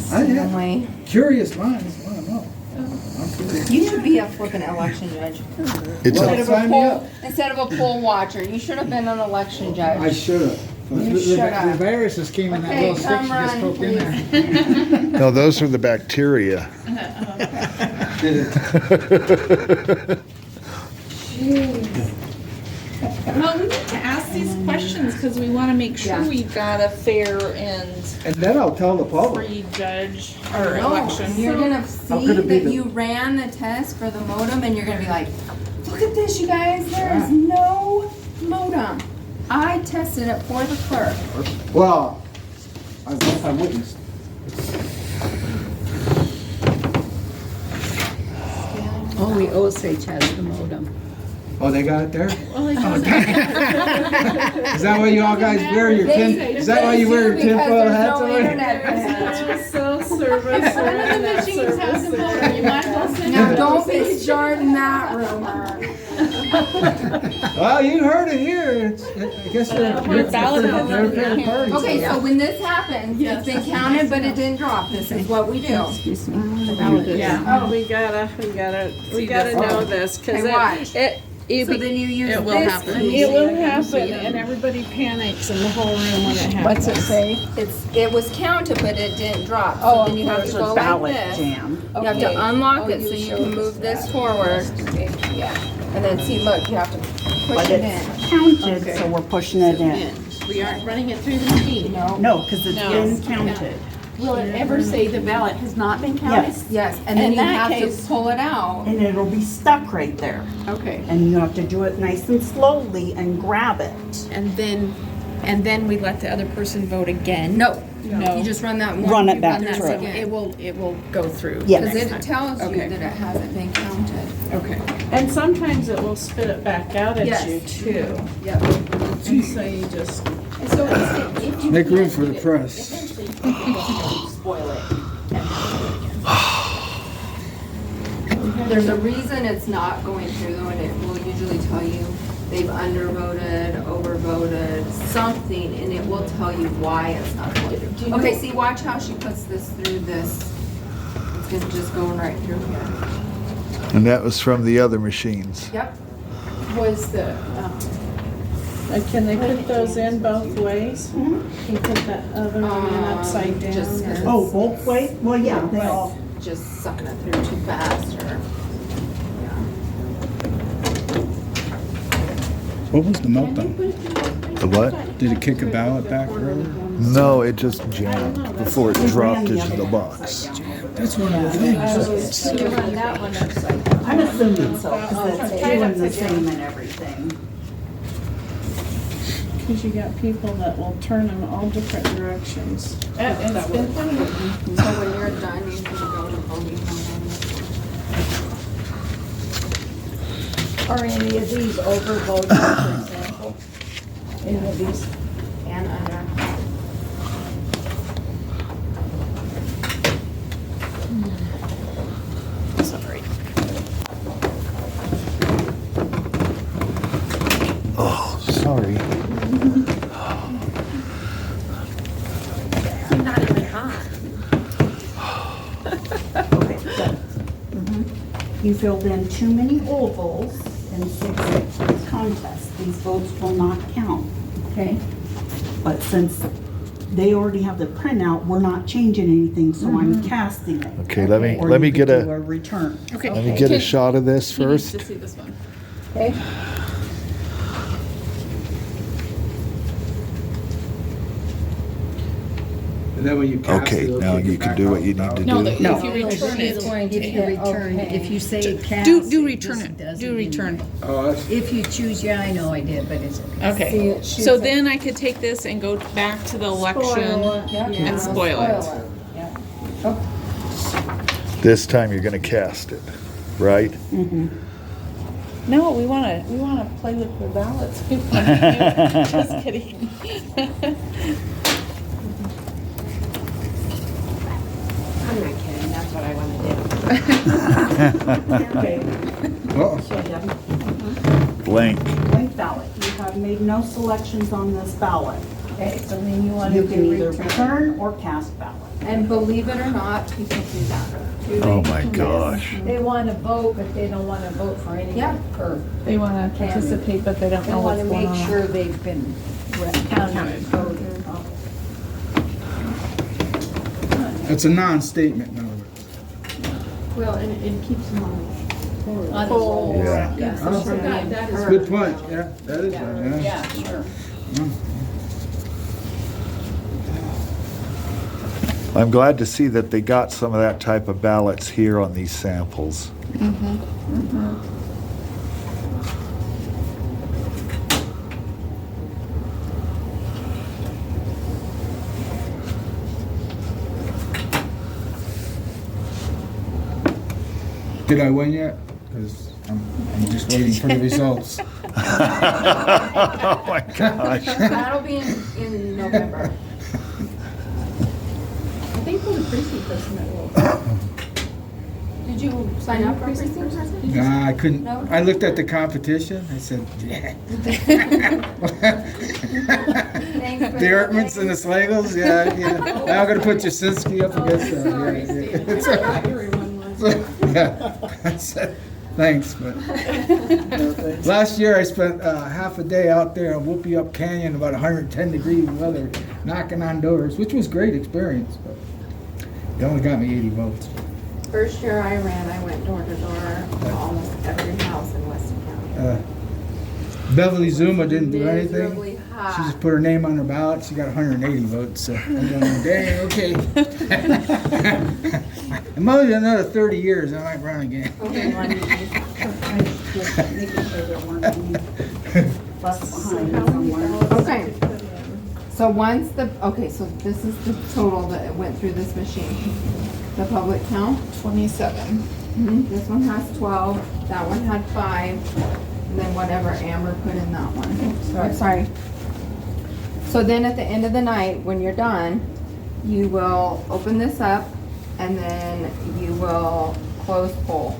Stanley. Curious minds wanna know. I'm curious. You should be a flippin' election judge. It's Well, a, Instead of a sign me up. instead of a poll watcher. You should have been an election I judge. should've. You should have. The viruses came in that Okay, little stick come you just run, poked in there. no, those are the bacteria. Well, we need to ask these questions because we want to make sure Yeah. we got a fair and And then I'll tell the public. free judge or No, election. you're gonna How see could it be that the- you ran the test for the modem and you're gonna be like, look at this, you guys, there is no modem. I tested it for the clerk. Well, I witnessed. Only Osage has the modem. Oh, they got it there? Well, it doesn't- Is that why you all guys wear your tin, is that why you wear your tinfoil hats? Because there's no over there? internet connection. Self-service. If one of the machines has a motor, you might as well send Now, it. don't be starting that rumor. Well, you heard it here. I guess We're ballot they're party. Okay, so when this happens, it's been counted, but it didn't drop. This is what we do. Excuse me. Yeah, we gotta know this because Okay, watch. it So then you use it will this happen. key. It will happen, and everybody panics in the whole room when it happens. What's it say? It was counted, but it didn't drop. So then you have to go like this. jam. You have to unlock it so you can move this forward. Yeah. And then see, look, you have to push it in. Counted, so we're pushing it in. We aren't running it through the machine. No, because it's No. been counted. Will it ever say the ballot has not been counted? Yes, Yes, and then In you that have to case- pull it out. and it'll be stuck right there. Okay. And you have to do it nice and slowly and grab it. And then we let the other person vote again? No, No. you just run that one. Run it you back this through. again. It will go through. Yes. Because next it time. tells you Okay. that it hasn't been counted. Okay. And sometimes it will spit it back out at Yes. you too. Yep. And so you just. So if you Make room for the press. eventually people spoil it. There's a reason it's not going through though, and it will usually tell you they've undervoted, overvoted, something, and it will tell you why it's not going through. Okay, see, watch how she puts this through this. It's just going right through here. And that was from the other machines. Yep. Was the, Can they put those in both ways? Can you put that other one in upside down? just 'cause or- Oh, both ways? Well, yeah, they all. Just sucking it through too fast or, What was the meltdown? The what? Did it kick a ballot back earlier? No, it just jammed before it dropped into the box. That's one of the things. you run that one upside down. I'm assuming so, because it's doing the same and everything. Because you got people that will turn in all different directions. It's been funny. So when you're done, you can go to voting. Are any of these overvoted, for example? Any of these? And under. sorry. Oh, sorry. You're not even hot. Okay, so. You filled in too many ovals in 6 contests. These votes will not count. Okay. But since they already have the printout, we're not changing anything, so I'm casting it. Okay, let me Or let me you get could do a return. Okay. let me get a shot of this He needs first. to see this one. Okay. And then when you cast Okay, it, it'll now kick it you can back do out what you the need to ballot. do. No, No. if you return She's it. going to hit return. If you say pass. Do it return just it. doesn't Do return it. Oh, that's, If you choose, yeah, I know I did, but it's okay. Okay, See, it shoots so it. then I could take this and go back to the election Yep. and spoil it. Yep. This time you're gonna cast it, right? No, we wanna play with the ballots. We wanna- Just kidding. I'm not kidding, that's what I want to do. Okay, oh, so Debbie, Blank. blank ballot. You have made no selections on this ballot. Okay, so then you want You to can do either return. return or cast ballot. And believe it or not, people do that. Oh my gosh. They want to vote, but they don't want to vote for any, Yeah. for, They wanna participate, but they don't they know want what's to going make on. sure they've been counted, voted. it's a non-statement, in other words. Well, and it keeps them on the Full. roll. Yeah. Yeah, Oh, so that is. Good point, yeah, that is, yeah. Yeah, sure. I'm glad to see that they got some of that type of ballots here on these samples. Did I win yet? Because I'm just waiting for the results. Oh my gosh. That'll be in November. I think for the precinct person it will. Did you sign up for precinct person? Nah, I couldn't, No? I looked at the competition, I said, yeah. Thanks for The Ertmans and the Slagels, yeah. Now I'm gonna put Jasinski up against them. Sorry, Yeah, Steve. yeah. Everyone was. Yeah, I said, thanks, but last year I spent half a day out there in Whoopie Up Canyon, about 110 degree weather, knocking on doors, which was great experience, but it only got me 80 votes. First year I ran, I went door to door to almost every house in Weston County. Beverly Zuma didn't do Miserably anything. She hot. just put her name on her ballot. She got 180 votes, so I'm going, dang, okay. I'm only another 30 years, I might run again. Okay, one, Making sure there weren't any left behind somewhere. Okay. So once so this is the total that went through this machine. The public count, 27. This one has 12, that one had 5, and then whatever Amber put in that one. Sorry. So then at the end of the night, when you're done, you will open this up and then you will close poll.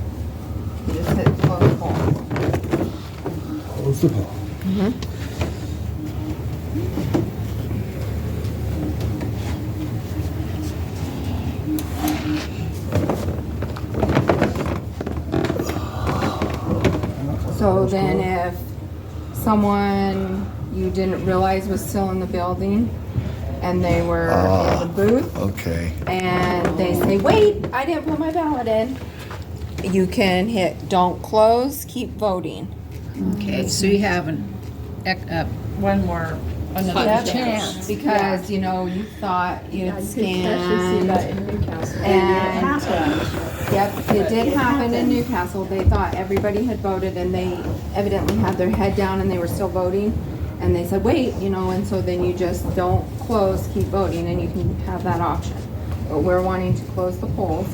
You just hit close poll. Close the poll. So then if someone you didn't realize was still in the building and they were in the booth Okay. and they say, wait, I didn't put my ballot in, you can hit don't close, keep voting. Okay, so you have another chance. Because, you know, you thought you'd Especially see that scanned. in Newcastle. And, yep, it did happen in Newcastle. They thought everybody had voted and they evidently had their head down and they were still voting. And they said, wait, you know, and so then you just don't close, keep voting, and you can have that option. But we're wanting to close the polls.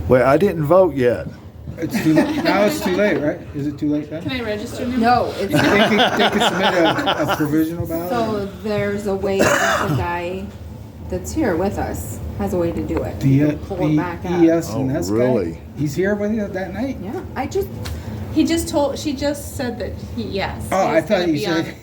Wait, I didn't vote yet. It's too late. Now it's too late, right? Is it too late then? Can I register now? No, it's They not. can submit a provisional ballot? So there's a way that the guy that's here with us has a way to do it. The You can pull it back up. ES and S guy? really? He's here with you that night? Yeah, She just said that yes. Oh, I he's thought gonna you be said. on-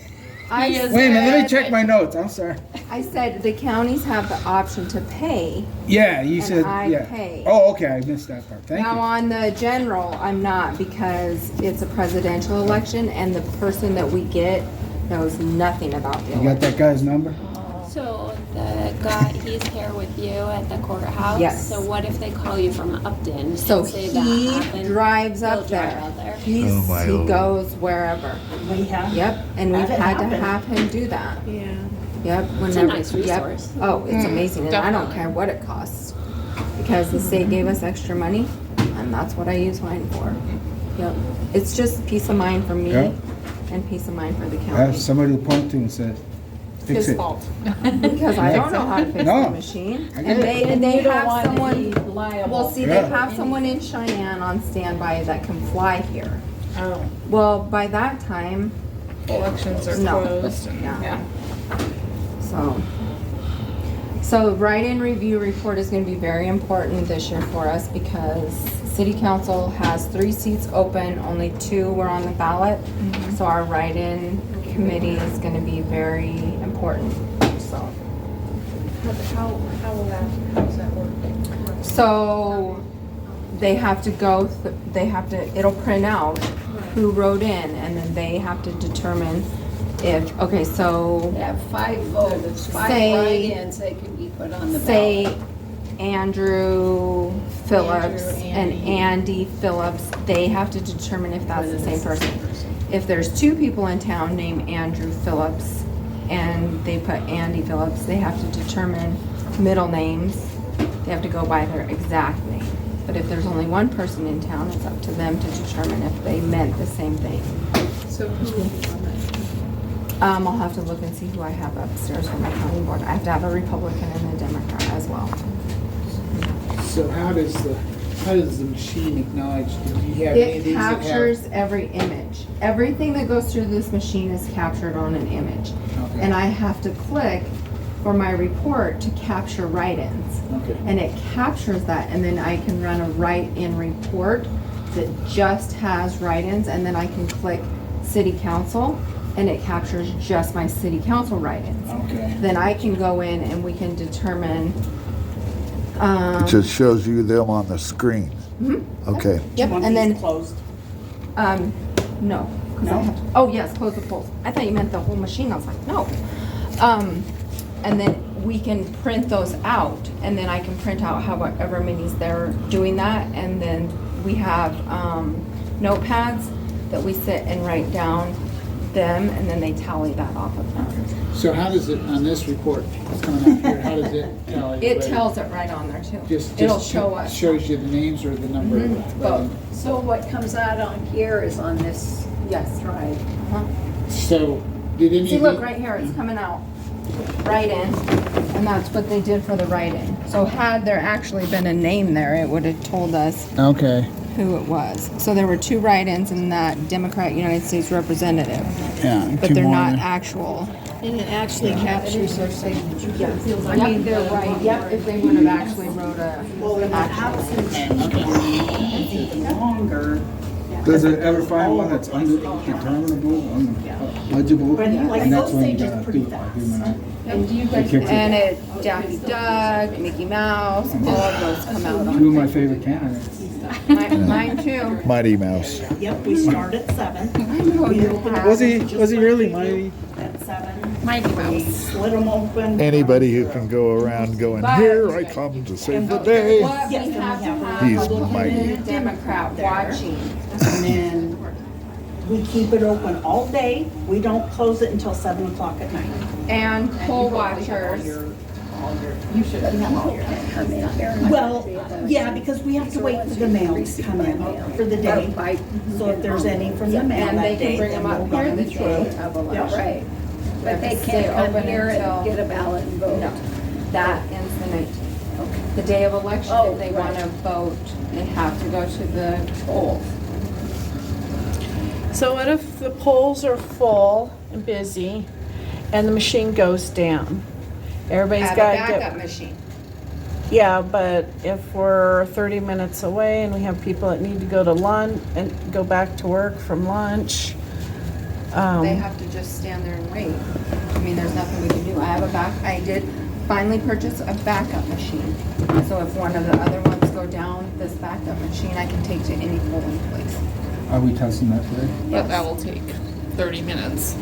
I He is Wait a minute, let me there, check but- my notes. I'm sorry. I said the counties have the option to pay. Yeah, you And said, I yeah. pay. Oh, okay, I missed that part. Thank Now you. on the general, I'm not because it's a presidential election and the person that we get knows nothing about the You got election. that guy's number? So the guy, he's here with you at the courthouse? Yes. So what if they call you from Upton? So and say that he happened? drives He'll up drive there. out there. He goes wherever. We have. Yep, and we've Have it had to happen. have him do that. Yeah. Yep. It's a whenever- nice yep. resource. Oh, it's amazing, and I don't definitely. care what it costs. Because the state gave us extra money, and that's what I use mine for. Yep. It's just peace of mind for me Yeah. and peace of mind for the I have county. somebody to point to and say, fix His it. fault. Because I don't know how to fix No. the machine. I And get it. they You don't have want to someone, be liable. well, see, they Yeah. have someone in Cheyenne on standby that can fly here. Oh, Well, by that time, elections are No. closed and, Yeah. yeah. So write-in review report is gonna be very important this year for us because city council has 3 seats open, only 2 were on the ballot. So our write-in committee is gonna be very important, so. How does that work? So they have to go, it'll print out who wrote in and then they have to determine if, okay, so They have 5 votes, 5 Say- write-ins, they can be put on the ballot. say Andrew Phillips and Andy. Andy Phillips, they have to determine if that's the same person. If there's two people in town named Andrew Phillips and they put Andy Phillips, they have to determine middle names. They have to go by their exact name. But if there's only one person in town, it's up to them to determine if they meant the same thing. So who will be on that? I'll have to look and see who I have upstairs for my county board. I have to have a Republican and a Democrat as well. So how does the machine acknowledge, do you have any of It these that have? captures every image. Everything that goes through this machine is captured on an image. Okay. And I have to click for my report to capture write-ins. Okay. And it captures that, and then I can run a write-in report that just has write-ins, and then I can click city council, and it captures just my city council write-ins. Okay. Then I can go in and we can determine, It just shows you them on the screen. mhm. Okay. Yep, and then, Closed. no, because I have to, oh yes, close the polls. I thought you meant the whole machine. I was like, no. And then we can print those out, and then I can print out however many's they're doing that, and then we have notepads that we sit and write down them, and then they tally that off of them. So how does it, on this report that's coming out here, how does it tell you? It tells it right on there too. Just It'll show us. shows you the names or the number of Both. So what comes out on here is on this Yes. drive. So, did any See, of look, the, right here, it's coming out right in, and that's what they did for the write-in. So had there actually been a name there, it would have told us okay, who it was. So there were 2 write-ins and that Democrat United States representative, yeah. but two they're more not there. actual. And it actually captures their signature. I mean, they're right, yep, if they would have actually wrote a actual. Longer. Does it ever find one that's undeterminable, unlegible? And that's when you gotta do it. And do you guys, and it, Daffy Duck, Mickey Mouse, all of those come out on. Two of my favorite candidates. Mine too. Mighty Mouse. Yep, we start at 7. I know you have. Was he really mighty? At 7. Mighty We Mouse. slit them open. Anybody who can go around going, here I come to save the day. What we Yes, then have we to have have He's a mighty. Republican, Democrat watching. And then we keep it open all day. We don't close it until 7 o'clock at night. And poll watchers. You should have all your come in here. Well, yeah, because we have to wait for the mail to come in for the day. So if there's any from the mail And they that can day, bring then them up we'll here run the them day through. of election. Right. But they can't come here and get a ballot and vote. No, that ends the 19th. The day of election, if they want to vote, they have to go to the polls. So what if the polls are full and busy and the machine goes down? Everybody's Have a got to backup get. machine. Yeah, but if we're 30 minutes away and we have people that need to go to lunch and go back to work from lunch. They have to just stand there and wait. I mean, there's nothing we can do. I did finally purchase a backup machine. So if one of the other ones go down, this backup machine I can take to any polling place. Are we testing that today? But that will take 30 minutes.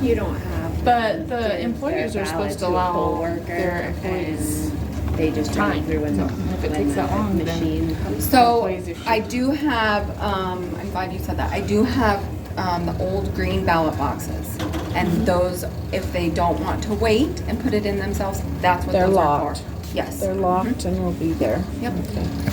You don't have. But the employers are supposed to allow their employees They just run time. through and So if it takes that long, then machine comes. So employees issue. I do have, I'm glad you said that. I do have the old green ballot boxes. And those, if they don't want to wait and put it in themselves, that's what They're those are locked. for. Yes. They're locked and will be there. Yep.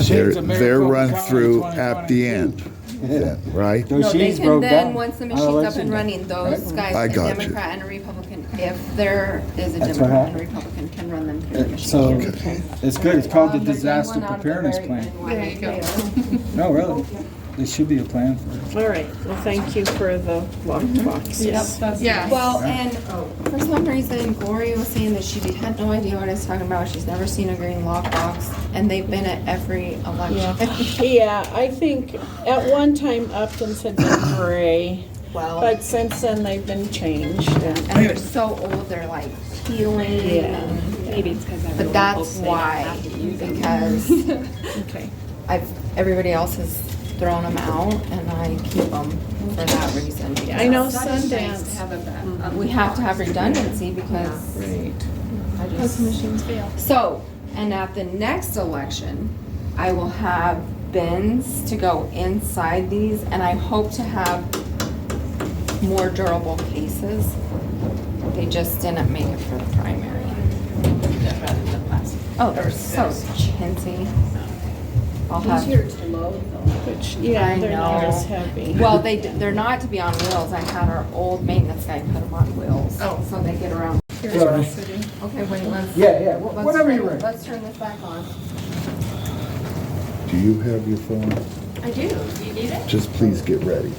They're run through at the end, then, right? No, they can then, once the machine's up and running, those guys, I a got you. Democrat and a Republican, if there is a That's what Democrat and a happened. Republican, can run them through the machine. So, it's good, it's called the There's disaster one out of the preparedness very plan. end one There you go. No, really, there should be a plan for it. All right, well, thank you for the locked boxes. Yeah. Well, and for some reason Gloria was saying that she had no idea what I was talking about. She's never seen a green lockbox, and they've been at every election. Yeah, I think at one time Upton's had been gray, Well, but since then they've been changed. And they're so old, they're like peeling. Yeah. and- Maybe it's because But that's why, because Okay. everybody else has thrown them out, and I keep them for that reason. I know It's nice to Sundance. have a We have to have redundancy because Right. Because machines fail. So, and at the next election, I will have bins to go inside these, and I hope to have more durable cases. They just didn't make it for the primary. Rather than plastic. Oh, they're so chintzy. I'll have. Easier to load though. Which, yeah, I they're not know. as heavy. Well, they're not to be on wheels. I had our old maintenance guy put them on wheels. Oh. So they get around. Sorry. Okay, wait, let's. Yeah, let's whatever turn- you're ready. Let's turn this back on. Do you have your phone? I do. Do you need it? Just please get ready.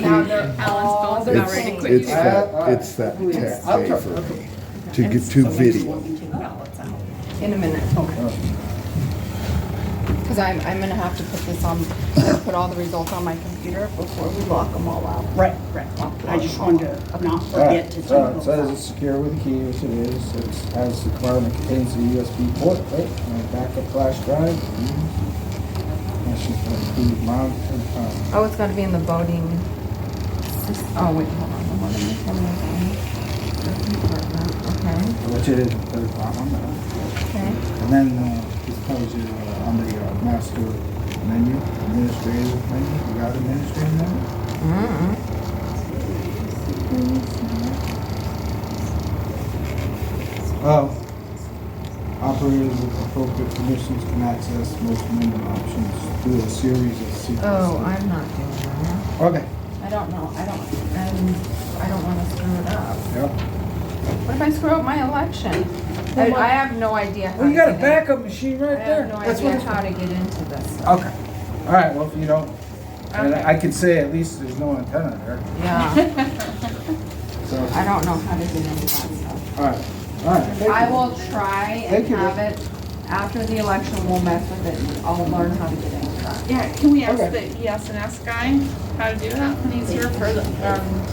Now they're all Alan's the phone's about ready to same. quit. It's that tech pay for me. To get to video. In a minute. Because I'm gonna have to put this on, put all the results on my computer before we lock them all out. Right. I just wanted to not forget to. It says it's secure with a key, which it is. It has the requirement contains a USB port, right? And a backup flash drive. Oh, it's gotta be in the voting. Oh, wait, hold on. Okay. Which it is the third one. Okay. And then this tells you under your master menu, administrative menu. You got administrative menu? Operators with appropriate permissions can access most menu options through a series of sequences. Oh, I'm not doing that. Okay. I don't know. I don't wanna screw it up. Yep. What if I screw up my election? I have no idea how. Well, you got a to get backup machine right in. I there. have no That's what idea it's how to get into this. Okay. All right, well, if you don't, and I can say at least there's no antenna there. Yeah. So, I don't know how to get into that stuff. all right. Thank I you. will try and Thank you. have it, after the election, we'll mess with it and I'll learn how to get into that. Yeah, can we ask Okay. the ES&S guy how to do that when he's here for the,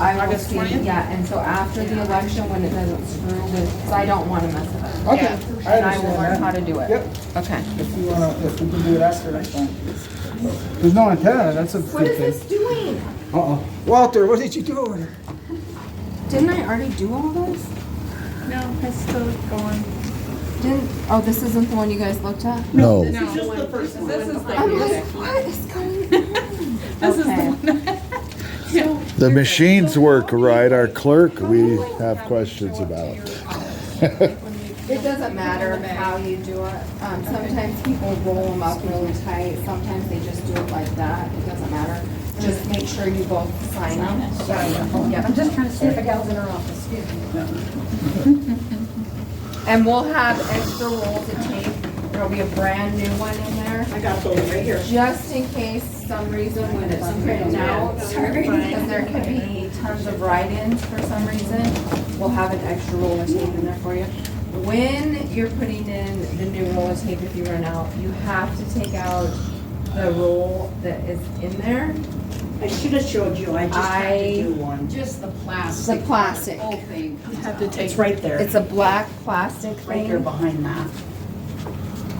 I will August see, 20th? yeah, and so after the election, when it doesn't screw with, because I don't want to mess it up. Okay. Yeah. And I will learn how to do it. Yep. Okay. If we can do it after, that's fine. There's no antenna, that's a What good is thing. this doing? Uh-oh. Walter, what did you do over there? Didn't I already do all this? No, it's still going. Oh, this isn't the one you guys looked at? No. No, this is the first one. This is the I'm music. like, what is going on? This is the Okay. one. The machines work right. Our clerk, we have questions about. It doesn't matter how you do it. Sometimes people roll them up really tight. Sometimes they just do it like that. It doesn't matter. Just make sure you both sign them. Yeah. I'm just trying to see if a gal's in her office. And we'll have extra rolls of tape. There'll be a brand new one in there. I got those right here. Just in case some reason when it's printed out, because there could be tons of write-ins for some reason, we'll have an extra roll of tape in there for you. When you're putting in the new roll of tape, if you run out, you have to take out the roll that is in there. I should have showed you, I just had to do one. Just the plastic. The plastic. Whole thing. You have to take. It's right there. It's a black plastic right there thing. behind that.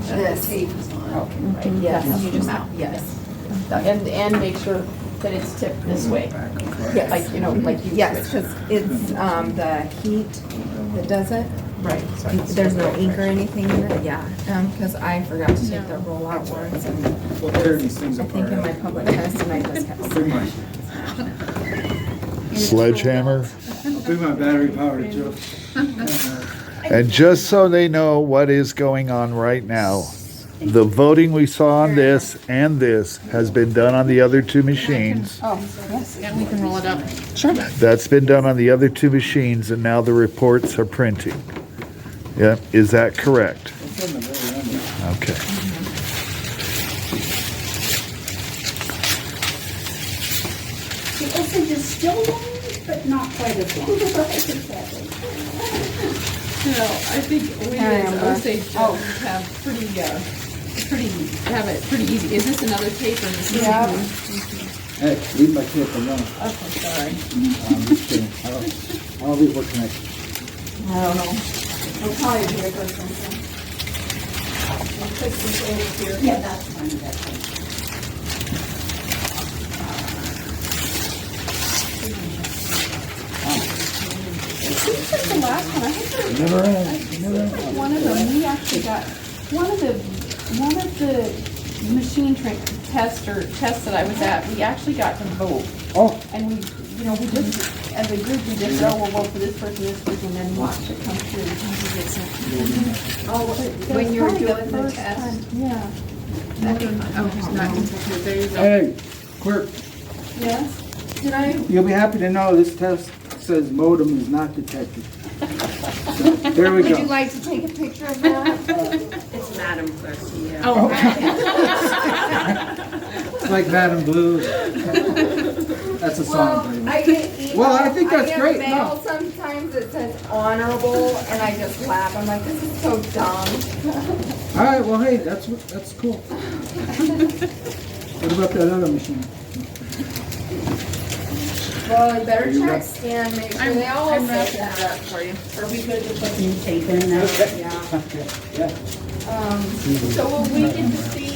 This. Tape is on. Okay, right, yes, you just, yes. And make sure that it's tipped this way. Yes. Like, you know, like you. Yes, because it's, the heat that does it. Right. There's no ink or anything in it, yeah, because I forgot to take the roll out once, and We'll tear these things I think in my public test, and I just kept. Bring my, Sledgehammer. bring my battery powered joke. And just so they know what is going on right now, the voting we saw on this and this has been done on the other two machines. Oh, yes. And we can roll it up. Sure. That's been done on the other two machines, and now the reports are printing. Yeah, is that correct? It's in the very end. Okay. The Osage is still long, but not quite as long. No, I think we as Osage have have it pretty easy. Is this another tape or is this? Yeah. Hey, leave my tape alone. Okay, sorry. I'm just kidding. I'll leave what connected. I don't know. I'll probably do it or something. Yeah, that's fine, that's fine. It seems like the last one, I think Never ends. One of them, we actually got, one of the machine tests that I was at, we actually got to vote. Oh. And we just, as a group, we just, we'll vote for this person, and then watch it come through. When you were Probably doing the first test? time, Yeah. There you go. Hey, clerk, Yes? Did I? you'll be happy to know this test says modem is not detected. There we Would you go. like to take a picture of that? It's Madam Clerk, yeah. Oh. It's like Madam Blue. That's a song. Well, I get email. Well, I think that's great, I get no. mail sometimes that says honorable, and I just laugh. I'm like, this is so dumb. All right, well, hey, that's cool. What about that other machine? Well, you better check scan, make sure they all I'm say wrapping that that. up for you. Are we good to put new tape in now? Yeah. So will we get to see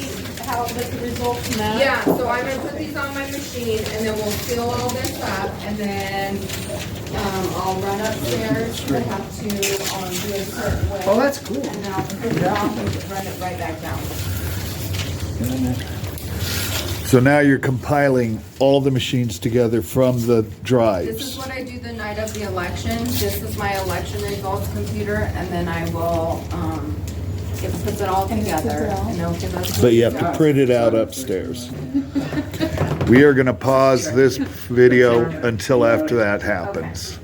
how the results now? Yeah, so I'm gonna put these on my machine, and then we'll fill all this up, and then, I'll run upstairs, I have to, do a certain way. Oh, that's cool. And then I'll print it off and run it right back down. So now you're compiling all the machines together from the This is drives. what I do the night of the election. This is my election results computer, and then I will, it puts it all together, and it'll give us. But you have to print it out upstairs. We are gonna pause this video until after that happens.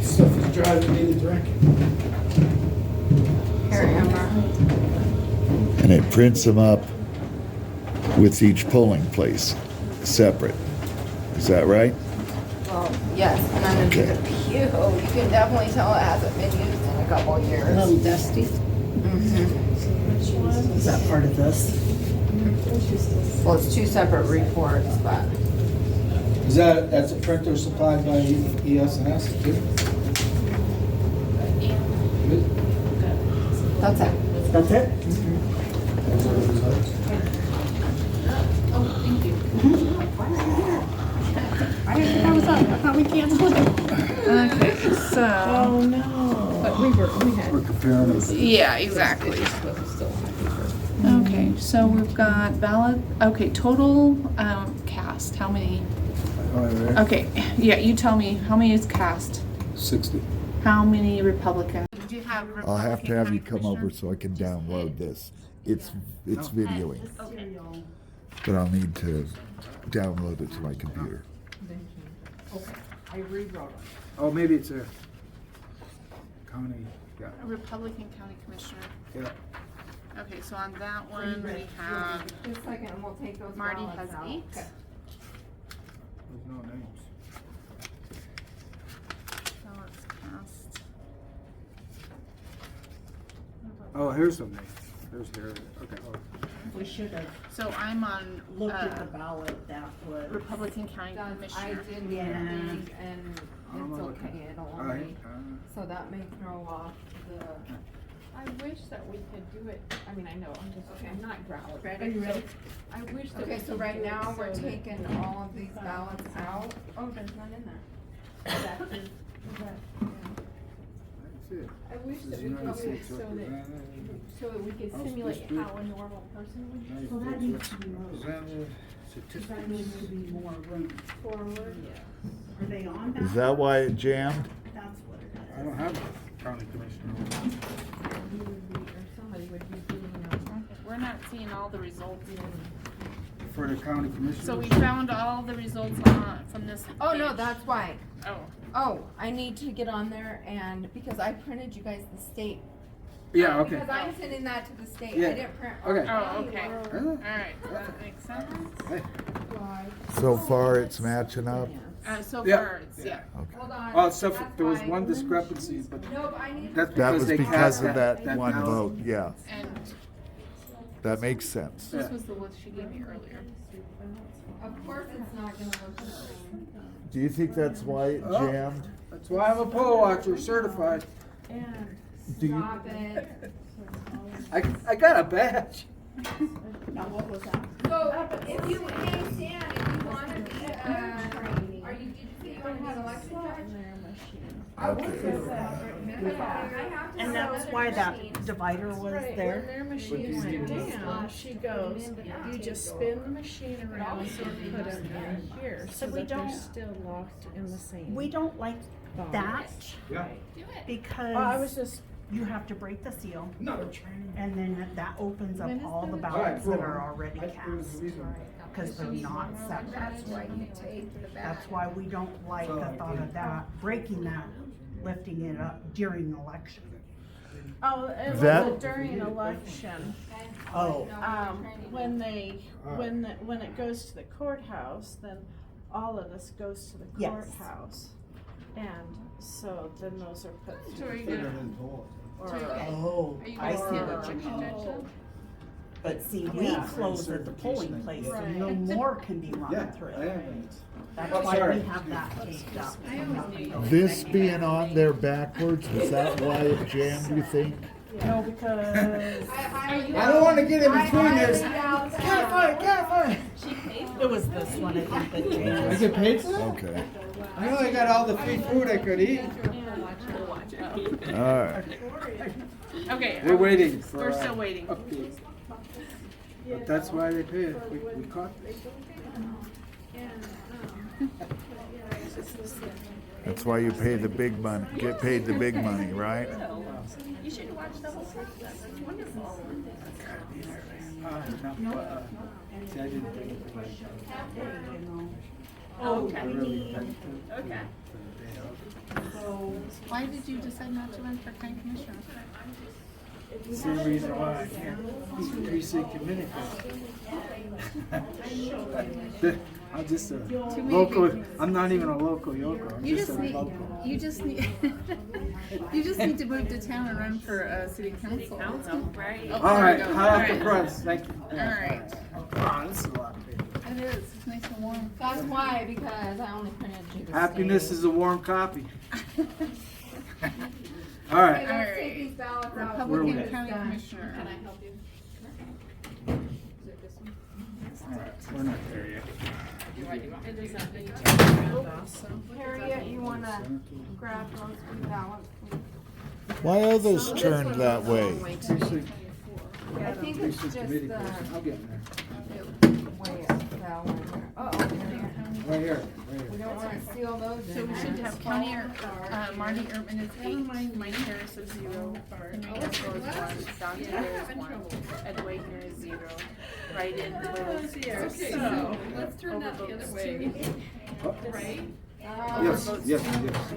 Stuff is driving me to wreck. Here, Amber. And it prints them up with each polling place separate. Is that right? Well, yes, and I'm gonna do the pew. You can definitely tell it hasn't been used in a couple of years. A little dusty. Is that part of this? Well, it's two separate reports, but. That's a printer supplied by ES&S too? That's it. That's it? Oh, thank you. I didn't think I was up. I thought we canceled it. Okay, so. Oh, no. But we had. We're comparing it. Yeah, exactly. Okay, so we've got ballot, okay, total, cast, how many? Okay, yeah, you tell me, how many is cast? 60. How many Republicans? Do you have I'll have to have you Republican come over commissioners? so I can download this. It's videoing, Okay. but I'll need to download it to my computer. Okay, I rewrote it. Oh, maybe it's a county, yeah. A Republican county commissioner. Yeah. Okay, so on that one, we have, Just a second, and we'll take those Marty ballots has out. 8. There's no names. Ballots cast. Oh, here's some names. There's here, okay. Oh. We should have So I'm on, looked at the ballot that was. Republican county I commissioner. did Yeah. these, and it's okay, it'll All right. only, so that may throw off the. I wish that we could do it, I mean, I know, I'm not growling. Ready? Are you ready? I wish that we Okay, could so right do it now, we're so that- taking all of these ballots out. Oh, there's none in there. That's it. That's it. I wish This that is we could United do it States so that, Representative, so that we could House simulate District. how a normal person would United So that States needs to be moved. Representative, That certificate. needs to be more room. forward. Are they on Is ballot? that why it jammed? That's what it is. I don't have a county commissioner. You would be, or somebody would be getting them. We're not seeing all the results. for the county commissioners. So we found all the results on, from this. Oh, no, page. that's why. Oh, Oh, I need to get on there and, because I printed you guys the state. Yeah, okay. Because I'm sending that to the state. Yeah. I didn't print. Okay. oh, okay. All right, that makes sense. So far, it's matching up. So Yeah. far, it's, yeah. Hold on. Oh, except That's there was fine. one discrepancy, but No, but I need. that's That because was they because cast of that one ballot. vote, yeah. And That makes sense. this was the list she gave me earlier. Of course it's not gonna look the same. Do you think that's why it Oh. jammed? That's why I'm a poll watcher certified. Do you, Stop it. I got a badge. Now, what was that? So, if you, hey Stan, if you wanna be, did you say you wanna be an election judge? And that's why that divider was Right, when there. their machine went down, she goes, you just spin the machine around and put them in here, so we that they're don't- still locked in the same. We don't like that Yeah. Do it. because I was just, you have to break the seal Another training. and then that opens up When is all the the- ballots that are Alright, already cast because they're not separate. That's why you take the back. That's why we don't like the thought of that, breaking that, lifting it up during election. oh, it That- wasn't during election. Oh. When it goes to the courthouse, then all of this goes to the Yes. courthouse. And so then those are put So are through. you gonna, Oh, are you I gonna see see what the you election mean. judge then? But see, we Yeah. close at the polling place, so no Right. more can be Yeah, run through. I am. That's Oh, why sorry. we have that taped up. this being on there backwards, was that why it jammed, you think? No, because I don't want to get in between this. Can't fight. It was this one, I think, that I changed. get paid for that? Okay, I only got all the free food I could eat. all right. Okay. We're waiting for. We're still waiting. Update. But that's why they pay it. We caught this. That's why you pay the big money, get paid the big money, right? You should watch the whole process, it's wonderful. See, I didn't think it was Okay. Okay. Why did you decide not to run for county commissioner? It's the reason why I can't be precinct committee. I'm just a local, I'm not even a local yokel. I'm You just just a need, local. you just need, you just need to move to town and run for city council. Right. All right, hot off the press, thank you. All right. Wow, this is a lot. It is, it's nice and warm. That's why, because I only printed you the state. Happiness is a warm copy. All Okay, right. let's take these ballots out. Republican Get this county done. commissioner. Can I help you? Is it this one? All right, we're not there yet. It does not need to turn around also. Harriet, you wanna grab those three ballots, please? Why are those turned that way? I think it's just Committee the person, I'll get in there. way it fell in there. Uh-oh, Harriet. Right here, We don't wanna seal those in. So we should have County, Marty Ertman is 8, Mike Harris is 0, Henry Esco is 1, Don Taylor is 1, Ed Wagner is 0, write-in was 0. So, let's turn that the other way. Right? Yes, yes, yes.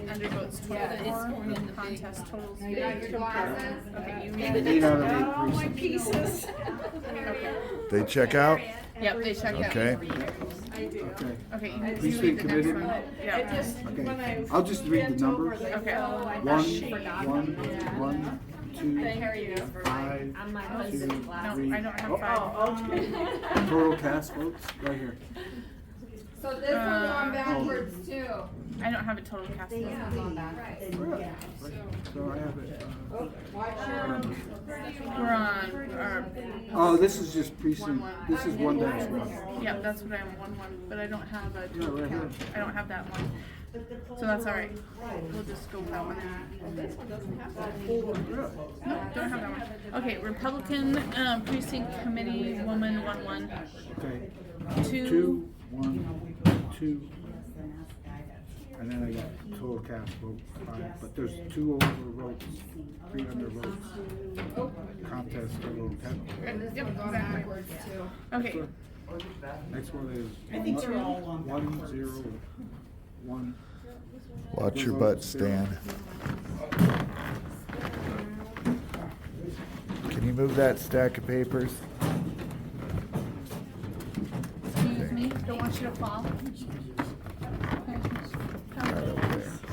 Undervotes 24, contest totals. You got your glasses? Okay, you And read 8 it. out of 8 precincts. pieces. Okay. They check out? Yep, they check out. Okay. I do. Okay. Okay, you read Precinct the next committee. one. It Yeah. just, when I. Okay, I'll just read the bent over, numbers. they Okay. fell like a One, sheet. 1, 2, Thank you. 5, On my 2, husband's last. 3. No, I don't have 5. Oh, okay. Total cast votes, right here. So this one's on backwards too. I don't have a total cast. This one's on backwards. So I have it. Oh, watch your. We're on our. Oh, this is just precinct, this is 1-1. Yeah, that's what I'm 1-1, but I don't have a Yeah, total right count. I don't have that one. So that's all right. We'll just go with that one. This one doesn't have that. No, don't have that one. Okay, Republican precinct committee woman 1-1. Okay. 2. 2, 1, 2. And then I got total cast vote 5, but there's 2 over votes, 3 under votes. Contest total 10. And this one's on backwards too. Okay, Next one is. I think they're all on 101. Watch your butt, Stan. Can you move that stack of papers? Excuse me, don't want you to fall.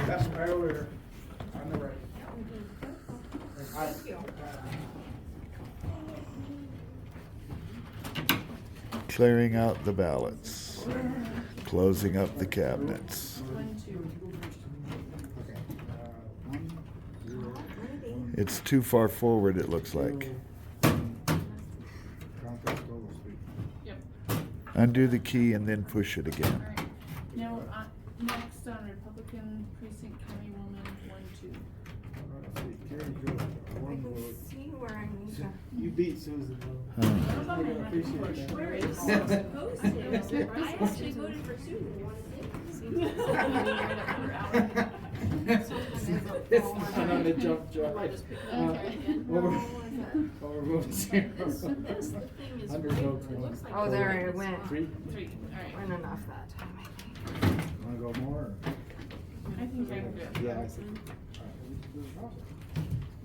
That's right over there, on the right. Thank you. Clearing out the ballots. Closing up the cabinets. It's too far forward, it looks like. Yep. Undo the key and then push it again. Alright. Now, next on Republican Precinct Countywoman 1-2. I can see where I need to. You beat Susan. I appreciate that. Where is supposed to? I actually voted for Susan. You want to see? Another jump. Over This, the thing is, Under it votes. looks like. Oh, there it went. Three? 3, alright. Went enough that time, I think. Wanna go more? Or? I think I'm good. Yeah, I see.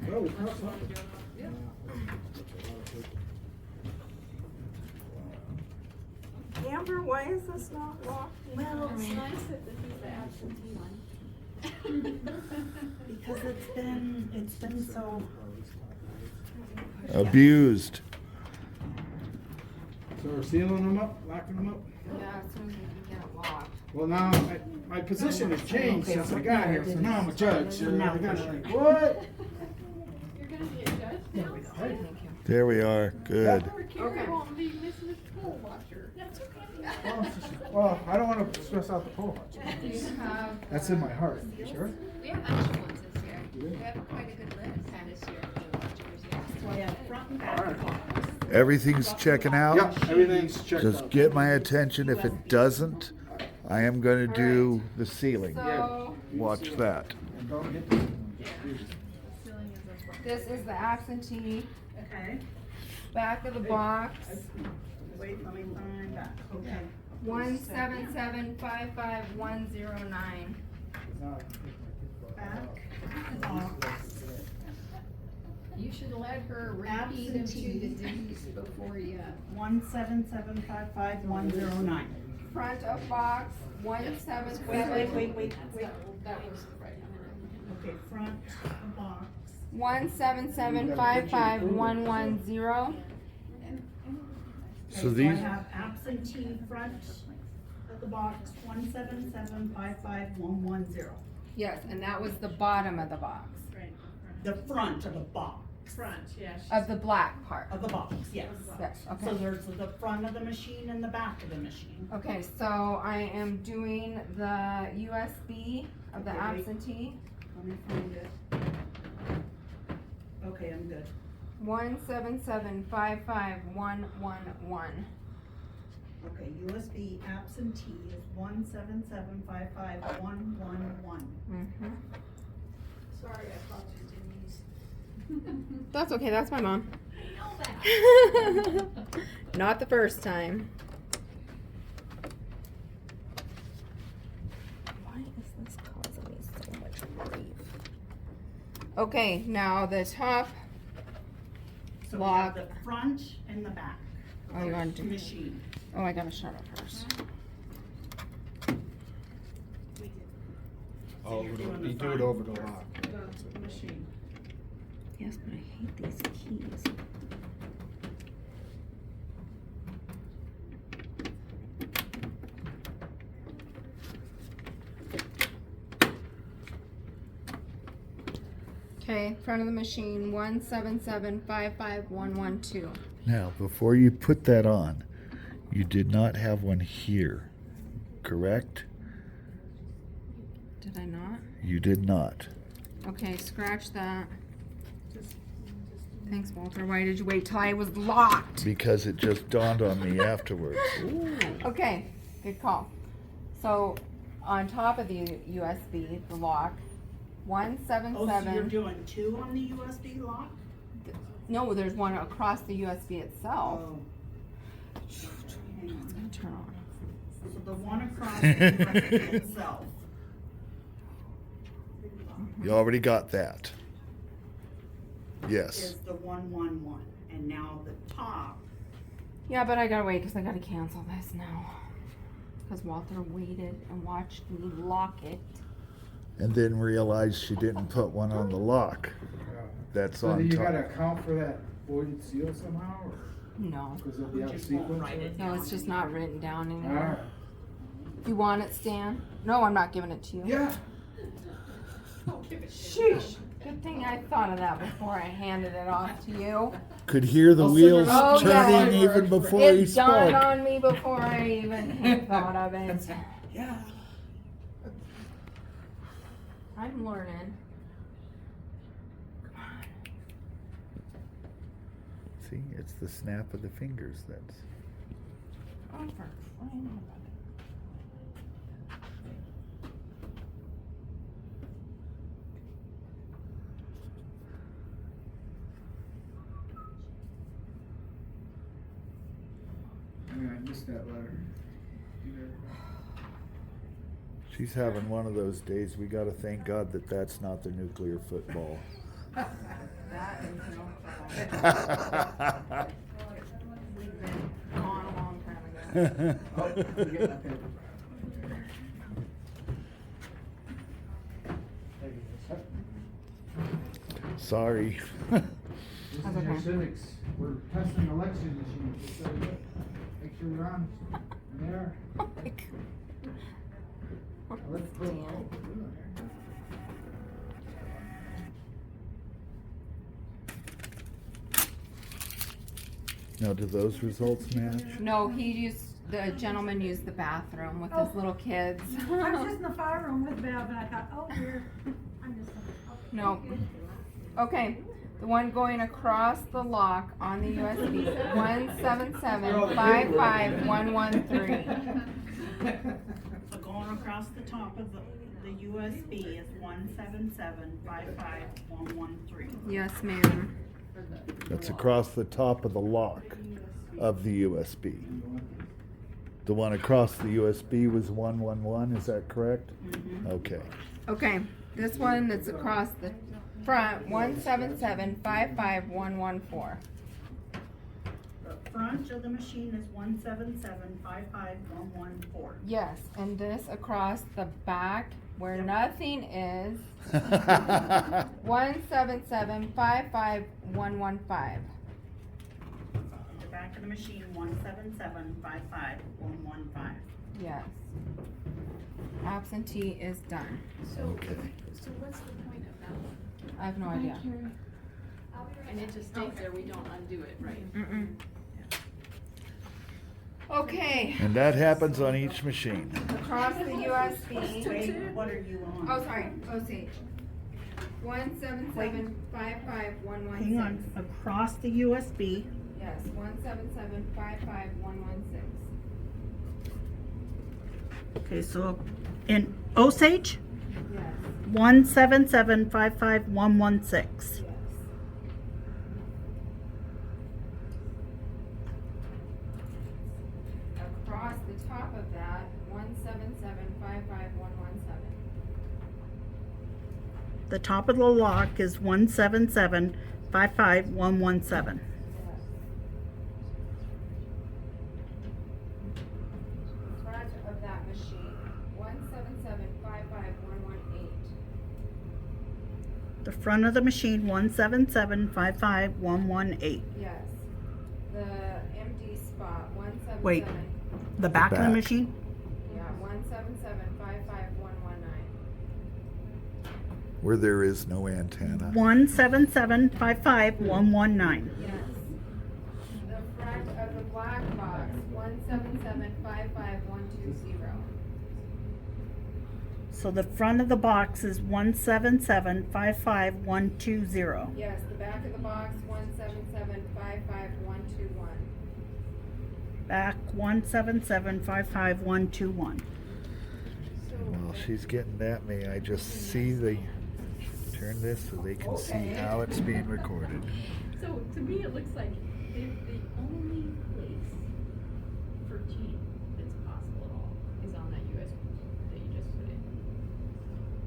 Well, we crossed up. Yeah. Amber, why is this not locked? Well, it's nice that he's the absentee one. Because it's been so. Abused. So we're sealing them up, locking them up? Yeah, as soon as we can get it locked. Well, now, my position has changed since I got here, so now I'm a judge. So Now I gotta for like, what? You're gonna be a judge now? Thank you. There we are. Good. Kari won't be missing a poll washer. That's okay. Well, I don't wanna stress out the poll watcher. You have. That's in my heart, sure? We have extra ones this year. We have quite a good list this year of poll watchers, yeah. Yeah, front and back. Everything's checking out? Yep, everything's checked out. Just get my attention. If it doesn't, I am going to do the ceiling. So, Watch that. And don't get this. Ceiling is as well. this is the absentee Okay, back of the box. wait, let me find that. Okay. 177-55109. Back box. You should let her repeat them to the duties before you. 177-55109. Front of box, 177. Wait. That was right. Okay, front of box. 177-55110. So So I these, have absentee front of the box, 177-55110. Yes, and that was the bottom of the box, Right. The front of the box. Front, yeah. of the black part. Of the box, yes. Yes, So okay. there's the front of the machine and the back of the machine. Okay, so I am doing the USB of the Okay, wait. absentee. Let me find it. Okay, I'm good. 177-55111. Okay, USB absentee is 177-55111. Mm-hmm. Sorry, I called you Denise. That's okay, that's my mom. I know that. Not the first time. Why is this causing me so much grief? Okay, now the top So we lock. have the front and the back. Oh, you want to do? Machine. Oh, I gotta shut up first. Oh, you do it over the lock. The machine. Yes, but I hate these keys. Okay, front of the machine, 177-55112. now, before you put that on, you did not have one here, correct? Did I not? You did not. Okay, scratch that. Thanks, Walter. Why did you wait till I was locked? Because it just dawned on me afterwards. Okay, good call. So, on top of the USB, the lock, Oh, so you're 177. doing two on the USB lock? No, there's one across the USB itself. Oh. hang on. It's gonna turn on. So the one across the itself. You already got that. Yes. Is the 111, and now the top. Yeah, but I gotta wait because I gotta cancel this now. Because Walter waited and watched me lock it. And then realized she didn't put one on the lock. That's So on you top. gotta account for that voided seal somehow, or? No. Because it'll be out of sequence? No, it's just not written down anymore. Alright. You want it, Stan? No, I'm not giving it to you. Yeah. Sheesh. Good thing I thought of that before I handed it off to you. Could hear the wheels Oh, turning yeah. even before he It dawned spoke. on me before I even thought of it. Yeah. I'm learning. See, it's the snap of the fingers that's. Oh, for crying out loud. Yeah, I missed that letter. She's having one of those days. We got to thank God that that's not the nuclear football. That is no problem. We've been gone a long time ago. Sorry. This is your civics. We're testing election machines. So make sure you're on. There. Oh my God. Let's go. Now, do those results match? No, the gentleman used the bathroom with his little kids. I was just in the fire room with Bev, and I thought, oh dear, I'm just. No. Okay, the one going across the lock on the USB, 177-55113. So going across the top of the USB is 177-55113. Yes, ma'am. That's across the top of the lock of the USB. The one across the USB was 111, is that correct? Okay. Okay, this one that's across the front, 177-55114. The front of the machine is 177-55114. Yes, and this across the back where nothing is, 177-55115. The back of the machine, 177-55115. Yes. Absentee is done. So, Okay. so what's the point of that? I have no idea. And it just stays there, we don't undo it, right? Mm-mm. Okay. And that happens on each machine. Across the USB. Wait, what are you on? Oh, sorry, Osage. 177-55116. Hang on, across the USB. Yes, 177-55116. Okay, so in Osage, Yes. 177-55116. Yes. Across the top of that, 177-55117. The top of the lock is 177-55117. Front of that machine, 177-55118. The front of the machine, 177-55118. Yes. The empty spot, 177. Wait. The back of the Back. machine? Yeah, 177-55119. Where there is no antenna. 177-55119. Yes. The front of the black box, 177-55120. So the front of the box is 177-55120. Yes, the back of the box, 177-55121. Back 177-55121. While she's getting at me, I just see turn this so they can see how it's being recorded. So to me, it looks like the only place that's possible at all is on that USB that you just put in.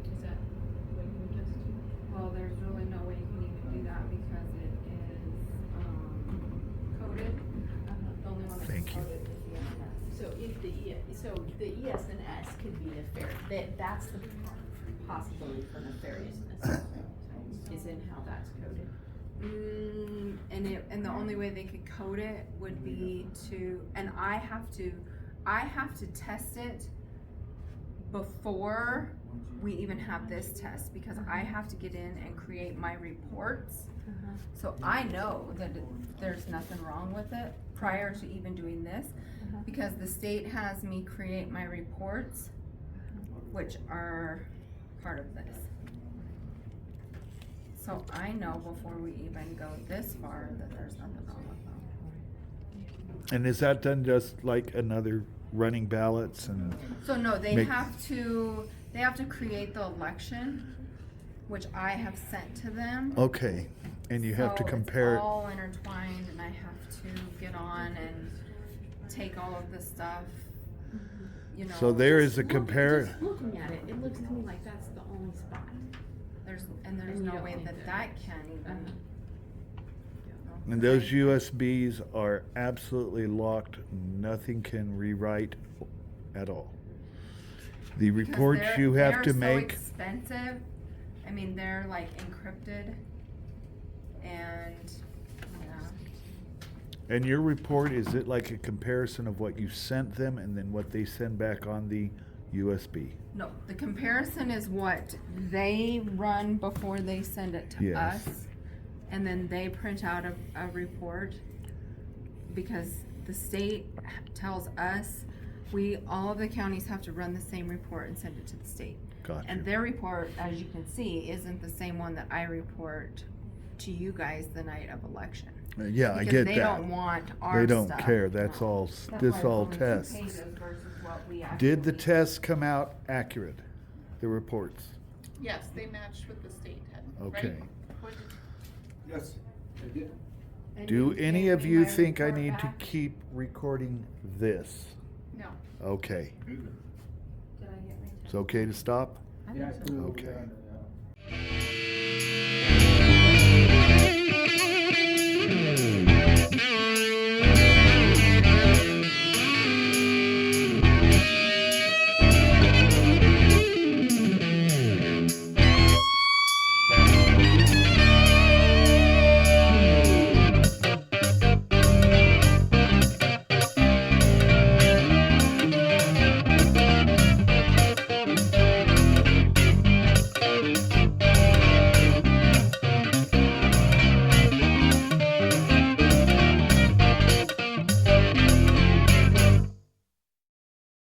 Is that what you would just do? Well, there's really no way you can even do that because it is, coded. The only one that's Thank you. coded is the SMS. So if the ES&S could be nefarious, that's the possibility for nefariousness, is in how that's coded. And the only way they could code it would be and I have to test it before we even have this test because I have to get in and create my reports. So I know that there's nothing wrong with it prior to even doing this because the state has me create my reports, which are part of this. So I know before we even go this far that there's nothing wrong with them. And is that done just like another running ballots and? So no, they have to create the election, which I have sent to them. Okay, and you have to compare It's all intertwined and I have to get on and take all of this stuff, you know. So there is a Just looking at it, it looks to me like that's the only spot. There's And you no don't way need that to- that can even. And those USBs are absolutely locked. Nothing can rewrite at all. The Because reports you have to they're make. so expensive. I mean, they're like encrypted and, yeah. And your report, is it like a comparison of what you sent them and then what they send back on the USB? No, the comparison is what they run before they send it to Yes. us. And then they print out a report because the state tells us all of the counties have to run the same report and send it to the state. Gotcha. And their report, as you can see, isn't the same one that I report to you guys the night of election. Yeah, I Because get they that. don't want our They don't stuff. care. That's all, That's why this it's all only 2 tests. pages versus what we Did the actually- tests come out accurate? The reports? Yes, they matched with the state had, Okay. right? What did- Yes, I did. And Do you any gave of me you my think I report need to back? keep recording this? No. Okay. Did I get my It's okay to stop? I think so. Okay.